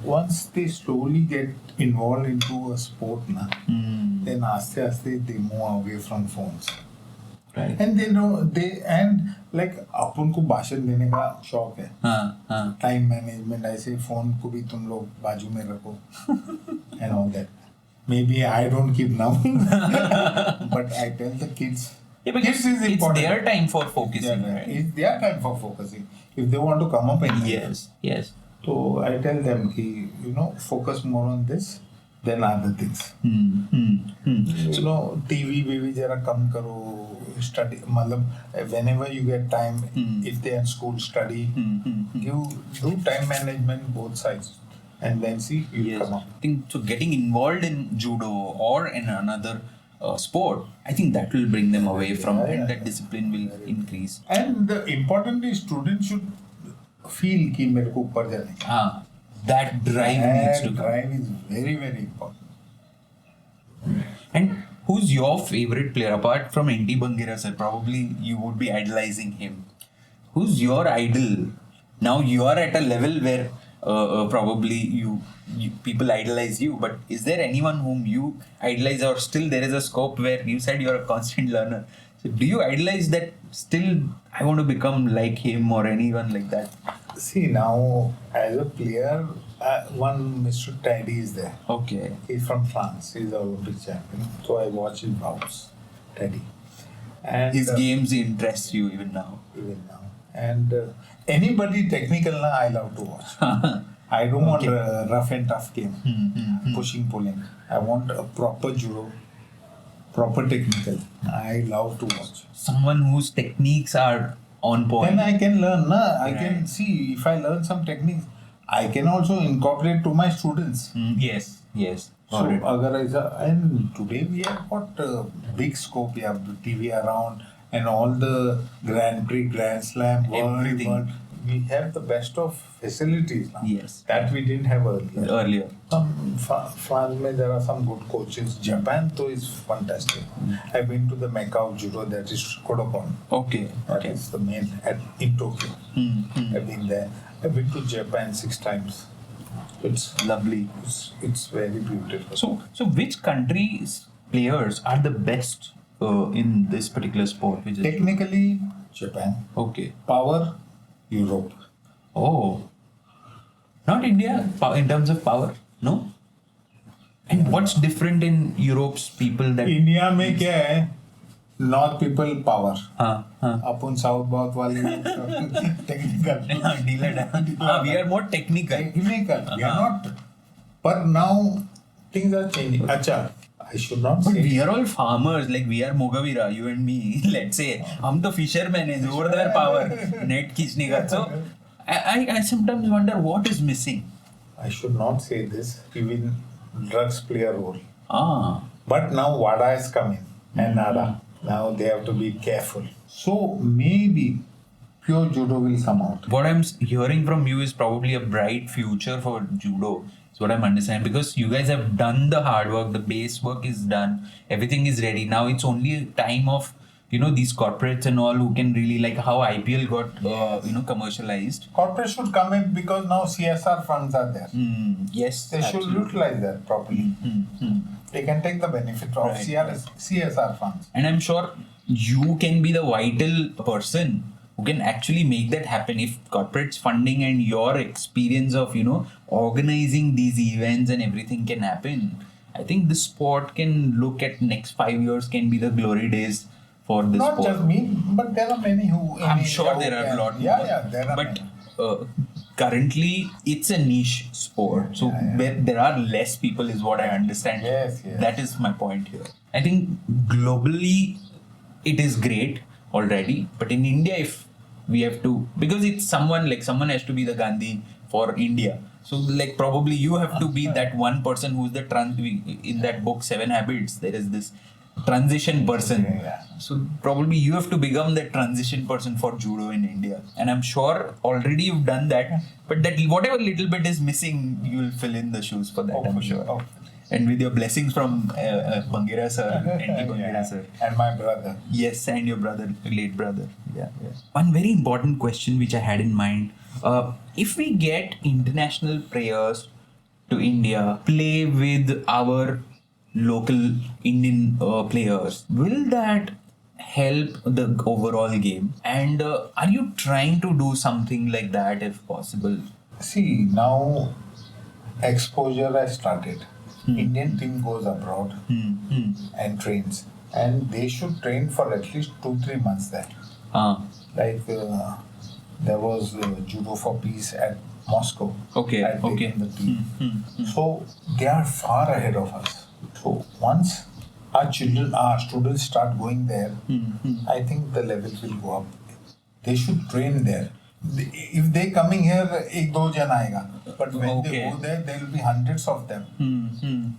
once they slowly get involved into a sport, then aste they move away from phones. Right. And they know and like अपन को भाषण देने का शौक है. Time management ऐसे phone को भी तुम लोग बाजू में रखो and all that. Maybe I don't keep now, but I tell the kids. Yeah, because kids is it's important. their time for focusing, Yeah, right? it's their time for focusing. If they want to come up and Yes. so I tell them ki, focus more on this than other things. TV भी जरा कम करो. Study, मतलब whenever you get time, if they are in school, study. You do time management both sides, and then see you come up. I think so. Getting involved in judo or in another sport, I think that will bring them away from, and that discipline will increase. And the important is students should feel कि मेरे को ऊपर जाने का. That drive needs to come. Drive is very, very important. And who's your favorite player apart from NT Bangera sir? Probably you would be idolizing him. Who's your idol? Now you are at a level where probably you people idolize you, but is there anyone whom you idolize, or still there is a scope where you said you're a constant learner? So do you idolize that still I want to become like him or anyone like that? See, now as a player, one Mr. Teddy is there. Okay. He's from France. He's the Olympic champion. So I watch his bouts, Teddy. And His games interest you even now. even now. And anybody technical, I love to watch. I don't want a rough and tough game, pushing, pulling. I want a proper judo, proper technical. I love to watch. Someone whose techniques are on point. Then I can learn. I Right. can see if I learn some techniques, I can also incorporate to my students. Yes. So, Got it. agar aisa, and today we have got big scope. We have the TV around and all the Grand Prix, Grand Slam, Everything. World. We have the best of facilities now. Yes. That we didn't have earlier. Earlier. Some France, there are some good coaches. Japan, though, is fantastic. I've been to the Mecca of Judo, that is Quota. Okay. That is the main in Tokyo. I've been there. I've been to Japan 6 times. It's Lovely. it's very beautiful. So which countries' players are the best in this particular sport? Which is Technically, Japan. okay. Power, Europe. Oh, not India in terms of power, no. And what's different in Europe's people that? India में क्या है? North people power. हाँ. अपन South बहुत वाले technical. We are more technical. Technical. We are not. But now things are changing. Acha, I should not But say. we are all farmers, like we are Mogavira, you and me. Let's say, हम तो fishermen हैं, over their power, net खींचने का. So I sometimes wonder what is missing. I should not say this. Even drugs play a role. Ah, But now WADA is coming and NADA. Now they have to be careful. So maybe pure judo will come out. what I'm hearing from you is probably a bright future for judo. Is what I'm understanding, because you guys have done the hard work, the base work is done, everything is ready. Now it's only a time of these corporates and all who can really, like how IPL got commercialized. Corporate should come in because now CSR funds are there. Yes, They should absolutely. utilize that properly. They can take the benefit of Right. CSR funds. And I'm sure you can be the vital person who can actually make that happen if corporates funding and your experience of organizing these events and everything can happen. I think the sport can look at next 5 years can be the glory days for this Not sport. just me, but there are many who. in I'm India sure who there are can- a lot more. Yeah, there are. But many. currently, it's a niche sport. So there are less people, is what I understand. Yes. That is my point here. I think globally, it is great already. But in India, if we have to, because it's someone has to be the Gandhi for India. So like probably you have to be that one person who's the in that book 7 Habits. There is this transition person. Yeah. So probably you have to become that transition person for judo in India. And I'm sure already you've done that. But that whatever little bit is missing, you'll fill in the shoes for that, I'm Hopefully, sure. hopefully. And with your blessings from Bangera sir, NT Bangera sir. And my brother. Yes, and your brother, late brother. Yeah. One very important question which I had in mind. If we get international players to India, play with our local Indian players, will that help the overall game? And are you trying to do something like that if possible? See, now exposure has started. Indian team goes abroad and trains. And they should train for at least 2-3 months there. Like there was Judo for Peace at Moscow. Okay, I'd okay. taken the team. So they are far ahead of us. So once our students start going there, I think the level will go up. They should train there. If they coming here, 1-2 jan aega. But when they go there, there will be hundreds of them.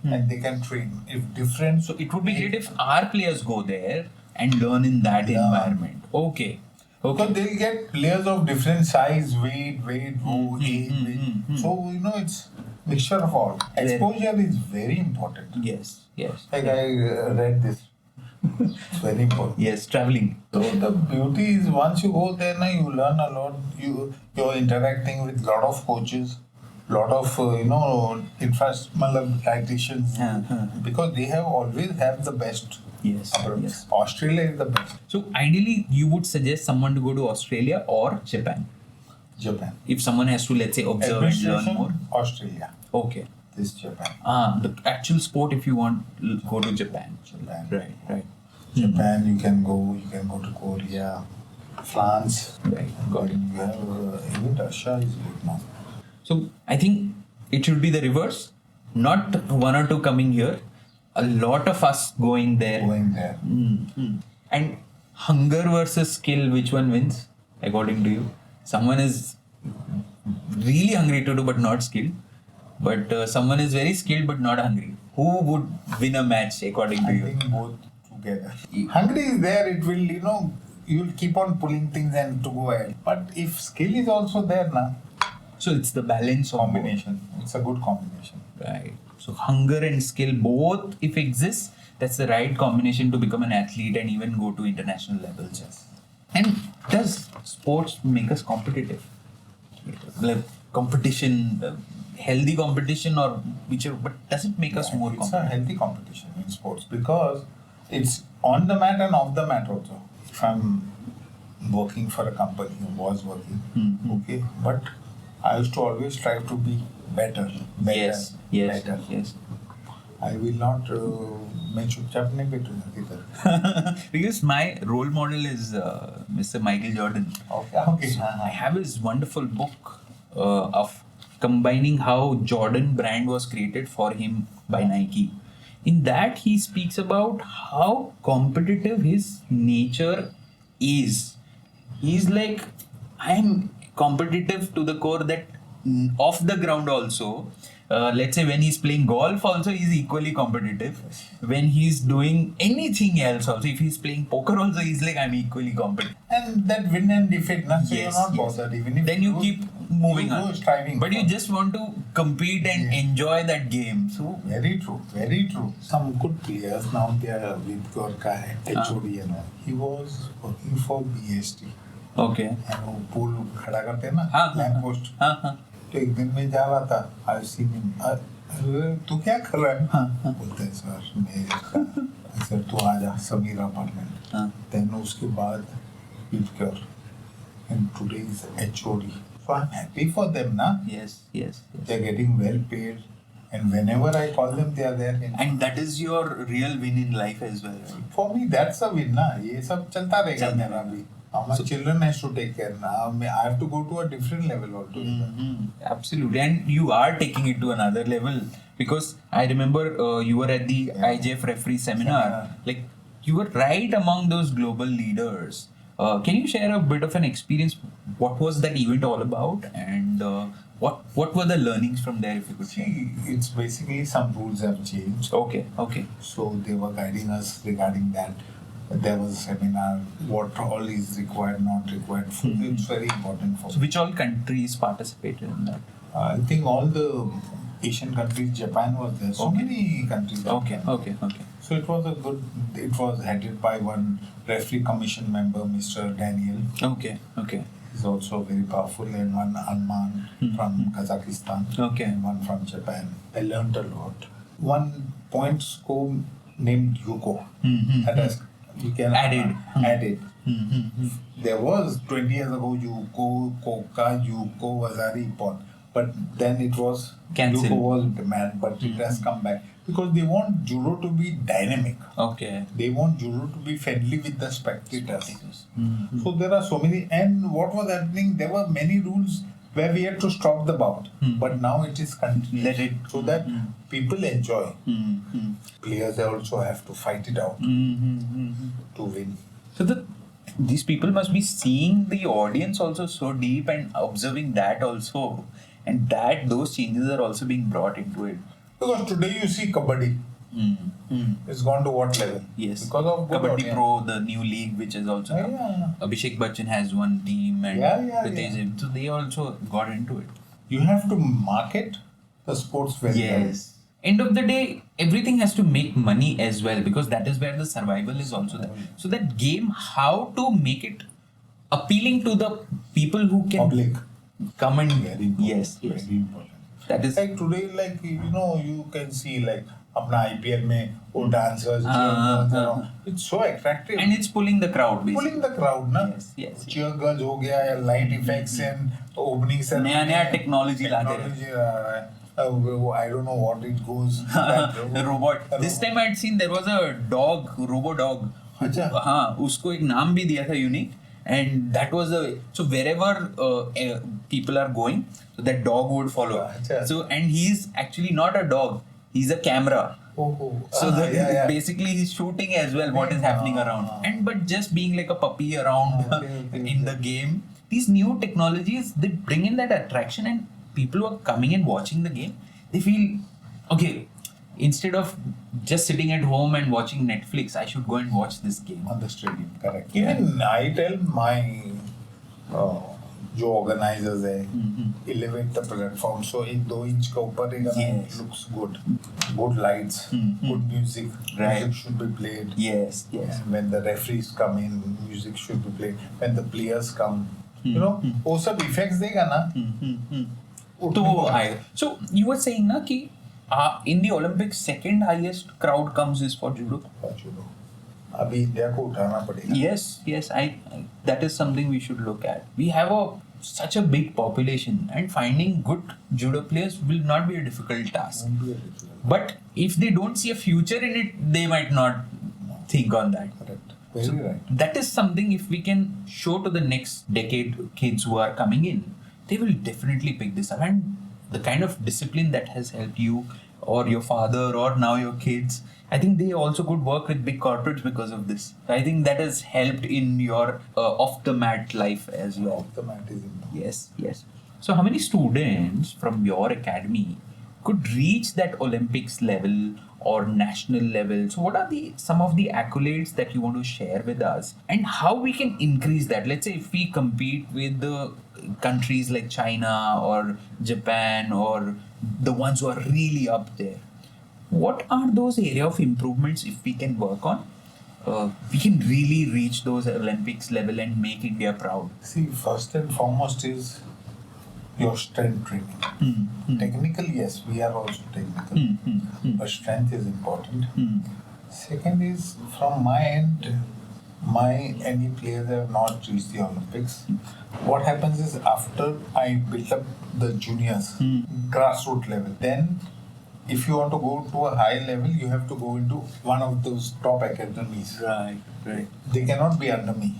And they can train. If different. So it would be great if our players go there and learn in that environment. Okay. So they'll get players of different size, weight, age, weight. So it's mixture of all. Exposure is very important. Yes. Like I read this. It's very important. Yes, traveling. So the beauty is once you go there, you learn a lot. You're interacting with lot of coaches, lot of infrastructure dietitians, because they always have the best. Yes. Australia is the best. So ideally, you would suggest someone to go to Australia or Japan. If someone has to, let's say, observe and learn more. Australia. Okay. This Japan. The actual sport, if you want, go to Japan. Right. Japan, you can go to Korea, France. Right. Got it. You have even Russia is good now. So I think it should be the reverse. Not one or two coming here. A lot of us going there. And hunger versus skill, which one wins, according to you? Someone is really hungry to do but not skilled. But someone is very skilled but not hungry. Who would win a match, according to you? I think both together. Hungry is there, it will, you'll keep on pulling things and to go ahead. But if skill is also there now. So it's the balance combination. It's a good combination. Right. So hunger and skill both, if exists, that's the right combination to become an athlete and even go to international levels. Yes. And does sports make us competitive? Like competition, healthy competition or whichever, but does it make us more competitive? It's a healthy competition in sports because it's on the mat and off the mat also. If I'm working for a company, was working, okay, but I used to always strive to be better. Yes. I will not मैं चुपचाप नहीं बैठूंगा because my role model is Mr. Michael Jordan. Okay. So I have his wonderful book of combining how Jordan brand was created for him by Nike. In that he speaks about how competitive his nature is. He's like, I am competitive to the core that off the ground also. Let's say when he's playing golf also, he's equally competitive. When he's doing anything else also, if he's playing poker also, he's like, I'm equally competitive. And that win and defeat, so you're not bothered. Even if then you keep moving on. Striving but you just want to compete and enjoy that game. So very true. Some good players now they are with Gorka, HOD and all. He was working for BST. Okay. And वो पुल खड़ा करते हैं ना lamp post तो एक दिन में जा रहा था आई सी हिम तू क्या कर रहा है बोलते हैं सर मैं सर तू आ जा समीर अपार्टमेंट देन उसके बाद Pure and today is HOD. So I'm happy for them ना. Yes. They're getting well paid and whenever I call them they are there. And that is your real win in life as well, right? For me that's a win ना. ये सब चलता रहेगा मेरा भी. My children has to take care now. I have to go to a different level altogether. Absolutely, and you are taking it to another level because I remember you were at the IJF referee seminar. Like you were right among those global leaders. Can you share a bit of an experience? What was that event all about, and what were the learnings from there? If you could see, it's basically some rules have changed. Okay. So they were guiding us regarding that. There was a seminar, what all is required, not required. It's very important for So which all countries participated in that? I think all the Asian countries, Japan was there. So many countries. Okay. So it was headed by one referee commission member, Mr. Daniel. Okay. He's also very powerful, and one Alman from Kazakhstan. And one from Japan. I learned a lot. One point scope named Yuko. That has added. There was 20 years ago Yuko, Koka, Yuko, Wazari, Pon. But then it was cancelled. Yuko was demand, but it has come back because they want judo to be dynamic. Okay. They want judo to be friendly with the spectators. So there are so many. And what was happening? There were many rules where we had to stop the bout, but now it is continued. Let it so that people enjoy. Players also have to fight it out to win. So these people must be seeing the audience also so deep and observing that also, and that those changes are also being brought into it. Because today you see kabaddi. It's gone to what level? Yes. Because of good Kabaddi audience. Pro, the new league which is also come. Yeah. Abhishek Bachchan has one team and Pritesh, so they also got into it. You have to market the sports very well. Yes. End of the day, everything has to make money as well because that is where the survival is also there. So that game, how to make it appealing to the people who can Public. come and Very important. yes. Very important. That is Like today, like you can see like अपना IPL में वो dancers, cheergirls, it's so attractive. and it's pulling the crowd basically. Pulling the crowd, ना? Yes. Cheergirls हो गया या light effects and opening ceremony. नया technology ला दे रहे हैं. Technology आ रहा है. I don't know what it goes. The robot. This time I had seen there was a dog, robo dog. अच्छा. हाँ, उसको एक नाम भी दिया था unique. And that was so wherever people are going, so that dog would follow. अच्छा. So and he's actually not a dog, he's a camera. So basically he's shooting as well what is happening around. And but just being like a puppy around in the game, these new technologies they bring in that attraction and people who are coming and watching the game, they feel okay. Instead of just sitting at home and watching Netflix, I should go and watch this game on the stadium. Correct. Yeah. Even I tell my जो organizers है, elevate the platform so 1-2 inch का ऊपर रहेगा, Yes. it looks good. Good lights, good music. Right. Music should be played. Yes. And when the referees come in, music should be played. When the players come, you know, वो सब effects देगा ना. So you were saying na कि in the Olympics second highest crowd comes is for judo. अभी India को उठाना पड़ेगा. Yes, I that is something we should look at. We have such a big population and finding good judo players will not be a difficult task. But if they don't see a future in it, they might not think on that. Correct. Very right. That is something if we can show to the next decade kids who are coming in, they will definitely pick this up. And the kind of discipline that has helped you or your father or now your kids, I think they also could work with big corporates because of this. I think that has helped in your off the mat life as well. Off the mat is important. Yes. So how many students from your academy could reach that Olympics level or national level? So what are some of the accolades that you want to share with us and how we can increase that? Let's say if we compete with the countries like China or Japan or the ones who are really up there, what are those area of improvements if we can work on? We can really reach those Olympics level and make India proud. See, first and foremost is your strength training. Technically, yes, we are also technical, but strength is important. Second is, from my end, any players have not reached the Olympics. What happens is after I built up the juniors, grassroots level, then if you want to go to a high level, you have to go into one of those top academies. Right. They cannot be under me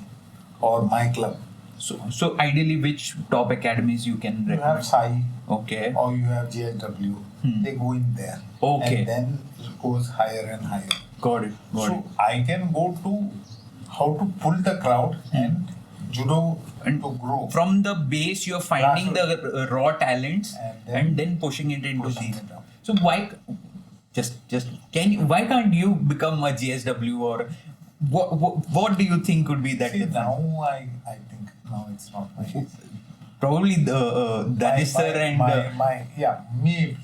or my club. So ideally, which top academies you can recommend? You have Sai, okay, or you have JSW. They go in there. Okay. And then it goes higher and higher. Got it. So I can go to how to pull the crowd and judo and to grow. From the base, you're finding the raw talents and then pushing it into these. So why why can't you become a GSW or what do you think could be that? See, now I think now it's not my age. Probably the Danish sir and me.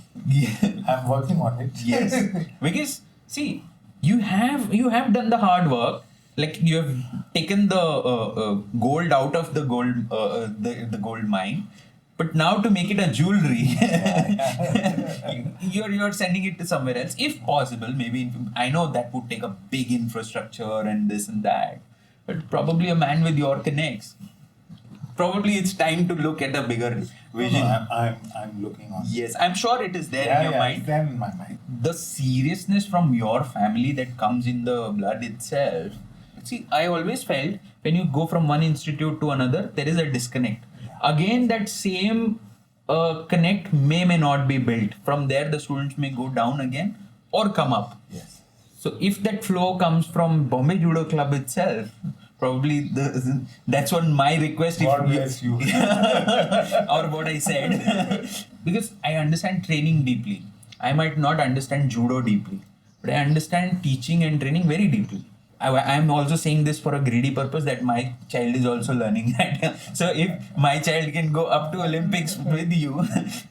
I'm working on it. Yes, because see, you have done the hard work. Like you have taken the gold out of the gold mine. But now to make it a jewelry, you're sending it to somewhere else. If possible, maybe I know that would take a big infrastructure and this and that. But probably a man with your connects. Probably it's time to look at a bigger vision. No, I'm looking on. Yes, I'm sure it is there in your mind. It's there in my mind. The seriousness from your family that comes in the blood itself. See, I always felt when you go from one institute to another, there is a disconnect. Again, that same connect may not be built. From there, the students may go down again or come up. Yes. So, if that flow comes from Bombay Judo Club itself, probably that's what my request. God bless you. Or what I said. Because I understand training deeply. I might not understand judo deeply. but I understand teaching and training very deeply. I'm also saying this for a greedy purpose that my child is also learning that. So if my child can go up to Olympics with you,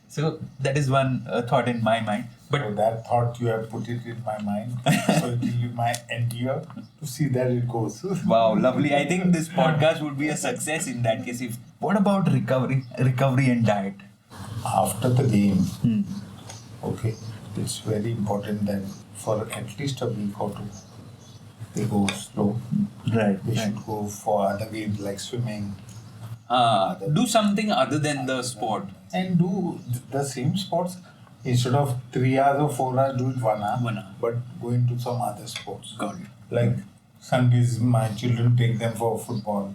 so that is one thought in my mind. But So that thought you have put it in my mind. So it will be my endeavor to see that it goes. wow, lovely. I think this podcast would be a success in that case. If what about recovery and diet? After the game, okay, it's very important that for at least a week or two, they go slow. Right. They should go for other games like swimming. Do something other than the sport. And do the same sports. Instead of 3 hours or 4 hours, do it 1 hour. 1 hour. But go into some other sports. Got it. Like Sundays, my children take them for football,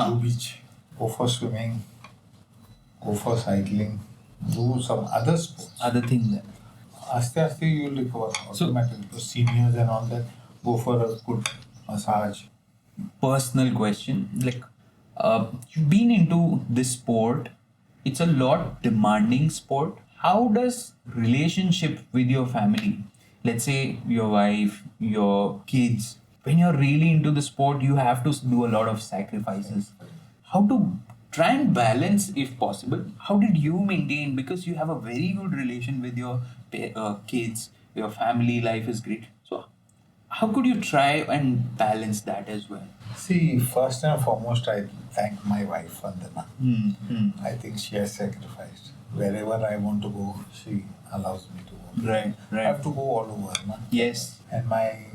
do beach, go for swimming, go for cycling, do some other sports. Other thing there. Aste you will recover So- automatically. So seniors and all that, go for a good massage. Personal question, like you've been into this sport, it's a lot demanding sport. How does relationship with your family, let's say your wife, your kids, when you're really into the sport you have to do a lot of sacrifices, how to try and balance if possible? How did you maintain, because you have a very good relation with your kids, your family life is great, so how could you try and balance that as well? See, first and foremost, I thank my wife, Vandana. I think she has sacrificed. Wherever I want to go, she allows me to go. Right, I right. have to go all over. Na? Yes. And my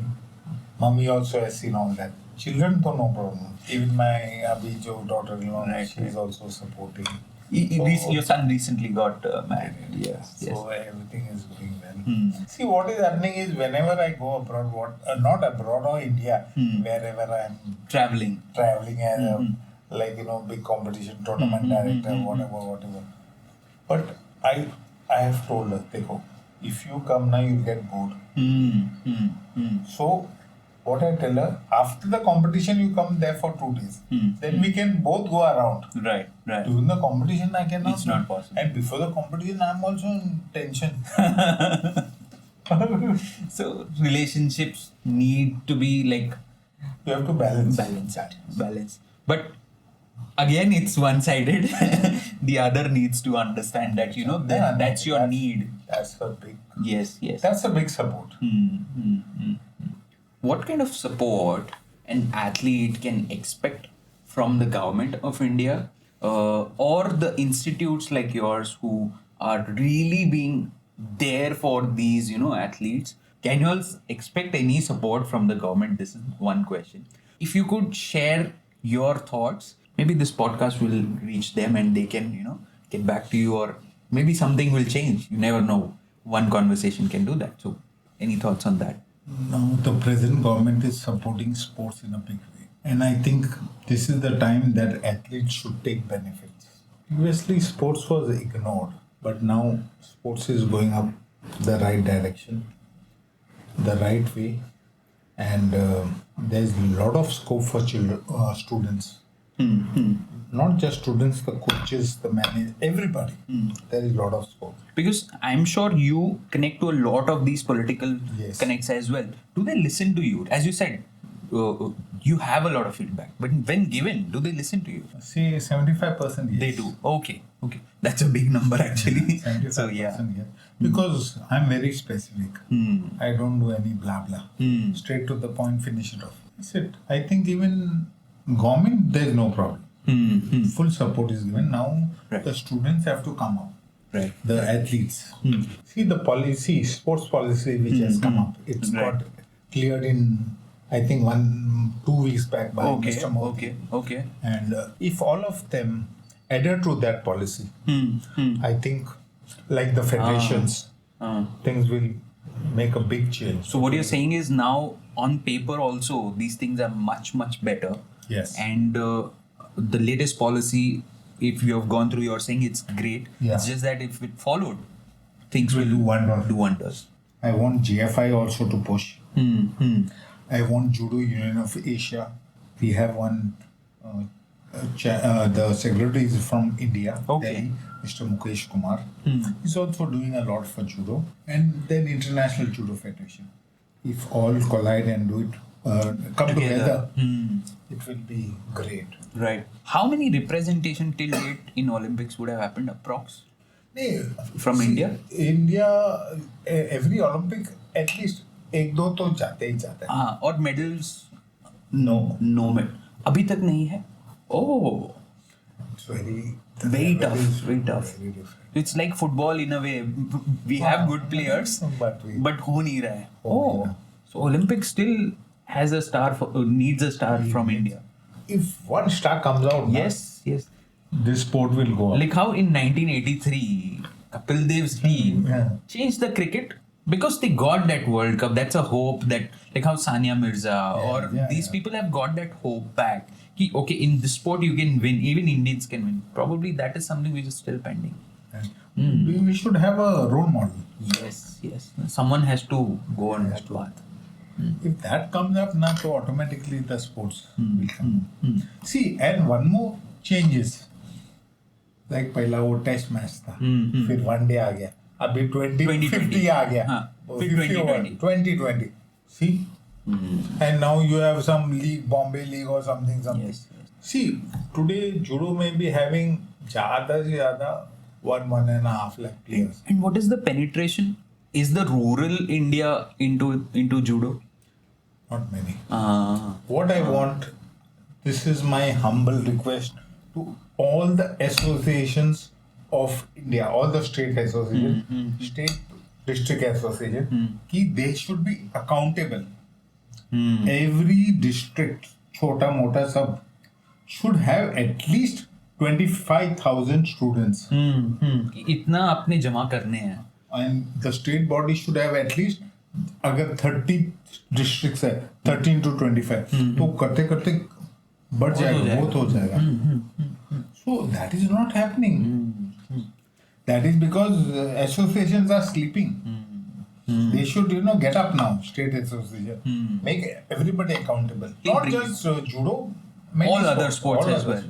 mummy also has seen all that. Children, though, no problem. Even my Abhijo daughter-in-law, Right, she is also supporting. Your son recently got married. Yes. So everything is going well. See, what is happening is whenever I go abroad, not abroad or India, wherever I am Traveling. traveling as a, big competition, tournament director, whatever. But I have told her, Dekho, if you come now, you'll get bored. So what I tell her, after the competition, you come there for 2 days. Then we can both go around. Right. During the competition, I cannot. It's not possible. And before the competition, I'm also in tension. So relationships need to be like You have to balance. balance. But again, it's one-sided. The other needs to understand that that's your need. That's a big. Yes. That's a big support. What kind of support an athlete can expect from the government of India or the institutes like yours who are really being there for these athletes? Can you all expect any support from the government? This is one question. If you could share your thoughts, maybe this podcast will reach them and they can get back to you, or maybe something will change. You never know. One conversation can do that. So any thoughts on that? Now, the present government is supporting sports in a big way. And I think this is the time that athletes should take benefits. Previously, sports was ignored, but now sports is going up the right direction, the right way, and there's a lot of scope for students. Not just students, the coaches, the managers, everybody. There is a lot of scope. Because I'm sure you connect to a lot of these political connects as well. Do they listen to you? As you said, you have a lot of feedback. But when given, do they listen to you? See, 75% yes. They do. Okay. That's a big number actually. 75% So yeah. yes. Because I'm very specific. I don't do any blah blah. Straight to the point, finish it off. That's it. I think even government, there's no problem. Full support is given. Now the students have to come up. Right. The athletes. See the policy, sports policy which has come up. It's got cleared in, I think, 2 weeks back by Mr. Modi. Okay. And if all of them adhere to that policy, I think, like the federations, things will make a big change. So what you're saying is now on paper also these things are much better. Yes. And the latest policy, if you have gone through, you're saying it's great. Yeah. It's just that if it followed, things will do wonders. do wonders. I want GFI also to push. I want Judo Union of Asia. We have one. The secretary is from India, Delhi, Mr. Mukesh Kumar. He's also doing a lot for judo, and then International Judo Federation. if all collide and do it, come together, it will be great. Right. How many representation till date in Olympics would have happened approx? From India? India, every Olympic, at least एक दो तो जाते ही जाते हैं. हाँ, और medals? No medal. अभी तक नहीं है. Oh. It's very tough. Very tough. Very different. It's like football in a way. We have good players, but हो नहीं रहा है. Oh. So Olympics still has a star, needs a star from India. If one star comes out, yes, this sport will go up. Like how in 1983, Kapil Dev's team changed the cricket because they got that World Cup. That's a hope that, like how Sania Mirza these people have got that hope back. Ki, okay, in this sport you can win. Even Indians can win. Probably that is something which is still pending. We should have a role model. Yes. Someone has to go on that path. If that comes up now, so automatically the sports will come. See, and one more changes. Like पहला वो test match था, फिर one day आ गया, अभी 2050 आ गया, फिर 2020. See, and now you have some league, Bombay League or something. Yes. See, today judo may be having ज़्यादा से ज़्यादा 1.5 lakh players. And what is the penetration? Is the rural India into judo? Not many. What I want, this is my humble request to all the associations of India, all the state associations, state district association, कि they should be accountable. Every district, छोटा मोटा सब, should have at least 25,000 students. इतना आपने जमा करने हैं. And the state body should have at least, अगर 30 districts है, 13 to 25, तो करते करते बढ़ जाएगा, बहुत हो जाएगा. So that is not happening. That is because associations are sleeping. They should, get up now, state association. Make everybody accountable. Not just judo, many all other sports as well.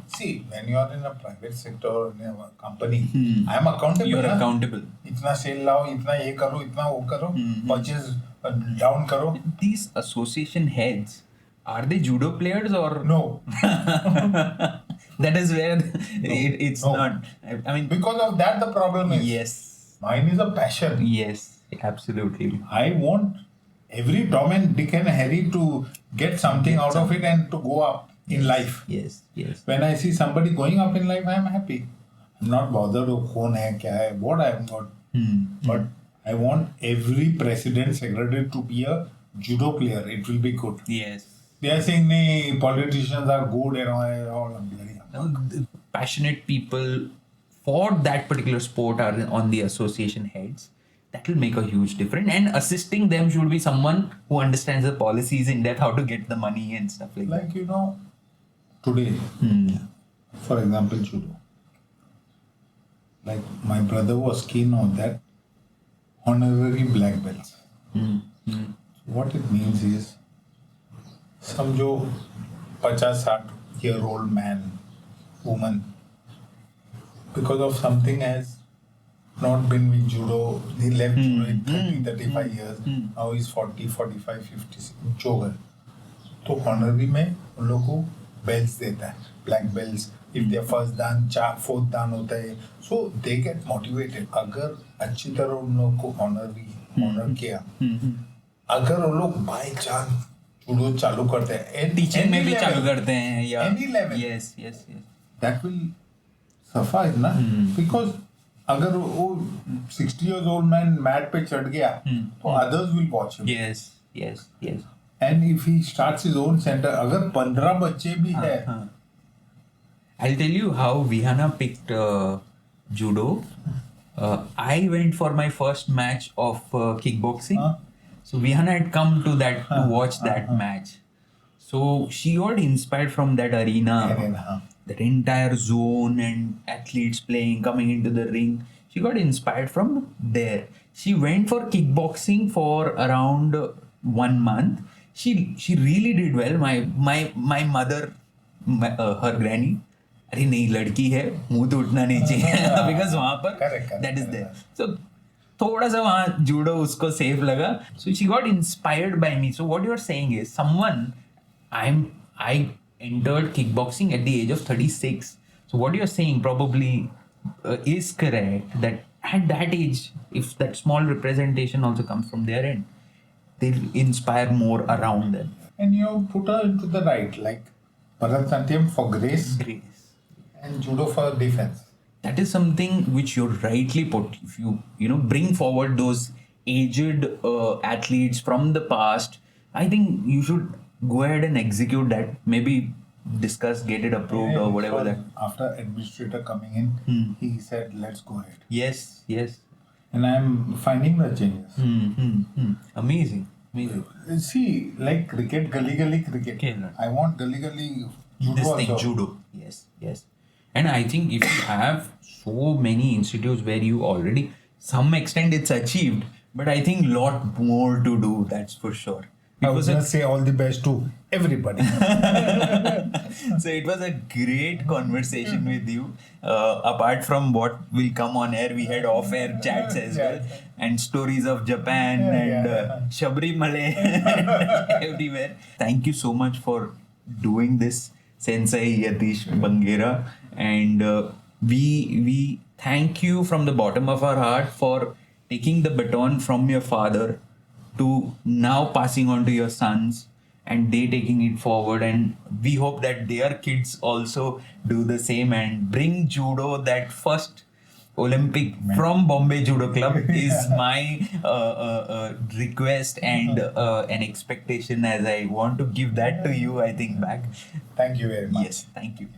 See, when you are in a private sector or in a company, I am accountable. You are accountable. इतना sale लाओ, इतना ये करो, इतना वो करो, purchase down करो. These association heads, are they judo players or no? That is where it's not. I mean, because of that the problem is. Yes. Mine is a passion. Yes, absolutely. I want every Tom and Dick and Harry to get something out of it and to go up in life. Yes. When I see somebody going up in life, I am happy. I'm not bothered of कौन है, क्या है, what I have got. But I want every president, secretary to be a judo player. It will be good. Yes. They are saying, nee, politicians are good and all. The passionate people for that particular sport are on the association heads. That will make a huge difference. And assisting them should be someone who understands the policies in depth, how to get the money and stuff like that. Like, today, for example, judo. Like, my brother was keen on that. Honorary black belts. What it means is, समझो 50-60-year-old man, woman, because of something has not been with judo, he left judo in 30-35 years, now he's 40, 45, 50, जो गए, तो honorary में उन लोगों को belts देता है, black belts, if their first dan, fourth dan होता है, so they get motivated. अगर अच्छी तरह उन लोगों को honor किया, अगर उन लोग by chance जुडो चालू करते हैं, टीचिंग में भी चालू करते हैं, या any level, yes, that will suffice ना, because अगर वो 60 years old man mat पे चढ़ गया, तो others will watch him. Yes. And if he starts his own center, अगर 15 बच्चे भी है, I'll tell you how Vihana picked judo. I went for my first match of kickboxing. So Vihana had come to that to watch that match. So she got inspired from that arena, that entire zone and athletes playing, coming into the ring. She got inspired from there. She went for kickboxing for around 1 month. She really did well. My mother, her granny, अरे नहीं लड़की है, मुंह तो उठना नहीं चाहिए, because वहाँ पर that is there. So थोड़ा सा वहाँ judo उसको safe लगा. So she got inspired by me. So what you are saying is I entered kickboxing at the age of 36. So what you are saying probably is correct, that at that age, if that small representation also comes from their end, they'll inspire more around them. And you put her into the right, like Bharatanatyam for grace Grace. and judo for defense. That is something which you rightly put. If you bring forward those aged athletes from the past, I think you should go ahead and execute that. Maybe discuss, get it approved or whatever that. After administrator coming in, he said, let's go ahead. Yes. And I'm finding the changes. Amazing. See, like cricket, gully cricket. Okay. I want gully judo This thing, also. judo. Yes. And I think if you have so many institutes where you already, some extent it's achieved, but I think lot more to do, that's for sure. I was going to say all the best to everybody. So it was a great conversation with you. Apart from what will come on air, we had off-air chats as well, and stories of Japan and Shabrimale and everywhere. Thank you so much for doing this, Sensei Yatish Bangera, and we thank you from the bottom of our heart for taking the baton from your father to now passing on to your sons, and they taking it forward, and we hope that their kids also do the same and bring judo that first Olympic from Bombay Judo Club is my request and an expectation, as I want to give that to you, I think, back. Thank you very much. Yes, thank you.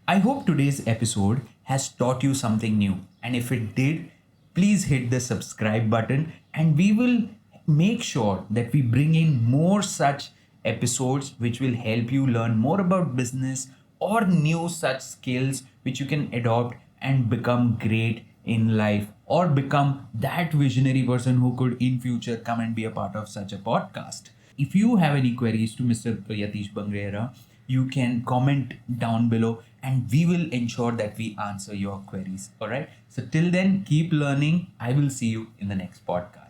I hope today's episode has taught you something new, and if it did, please hit the subscribe button, and we will make sure that we bring in more such episodes which will help you learn more about business or new such skills which you can adopt and become great in life, or become that visionary person who could in future come and be a part of such a podcast. If you have any queries to Mr. Yatish Bangera, you can comment down below and we will ensure that we answer your queries. All right. So till then, keep learning. I will see you in the next podcast.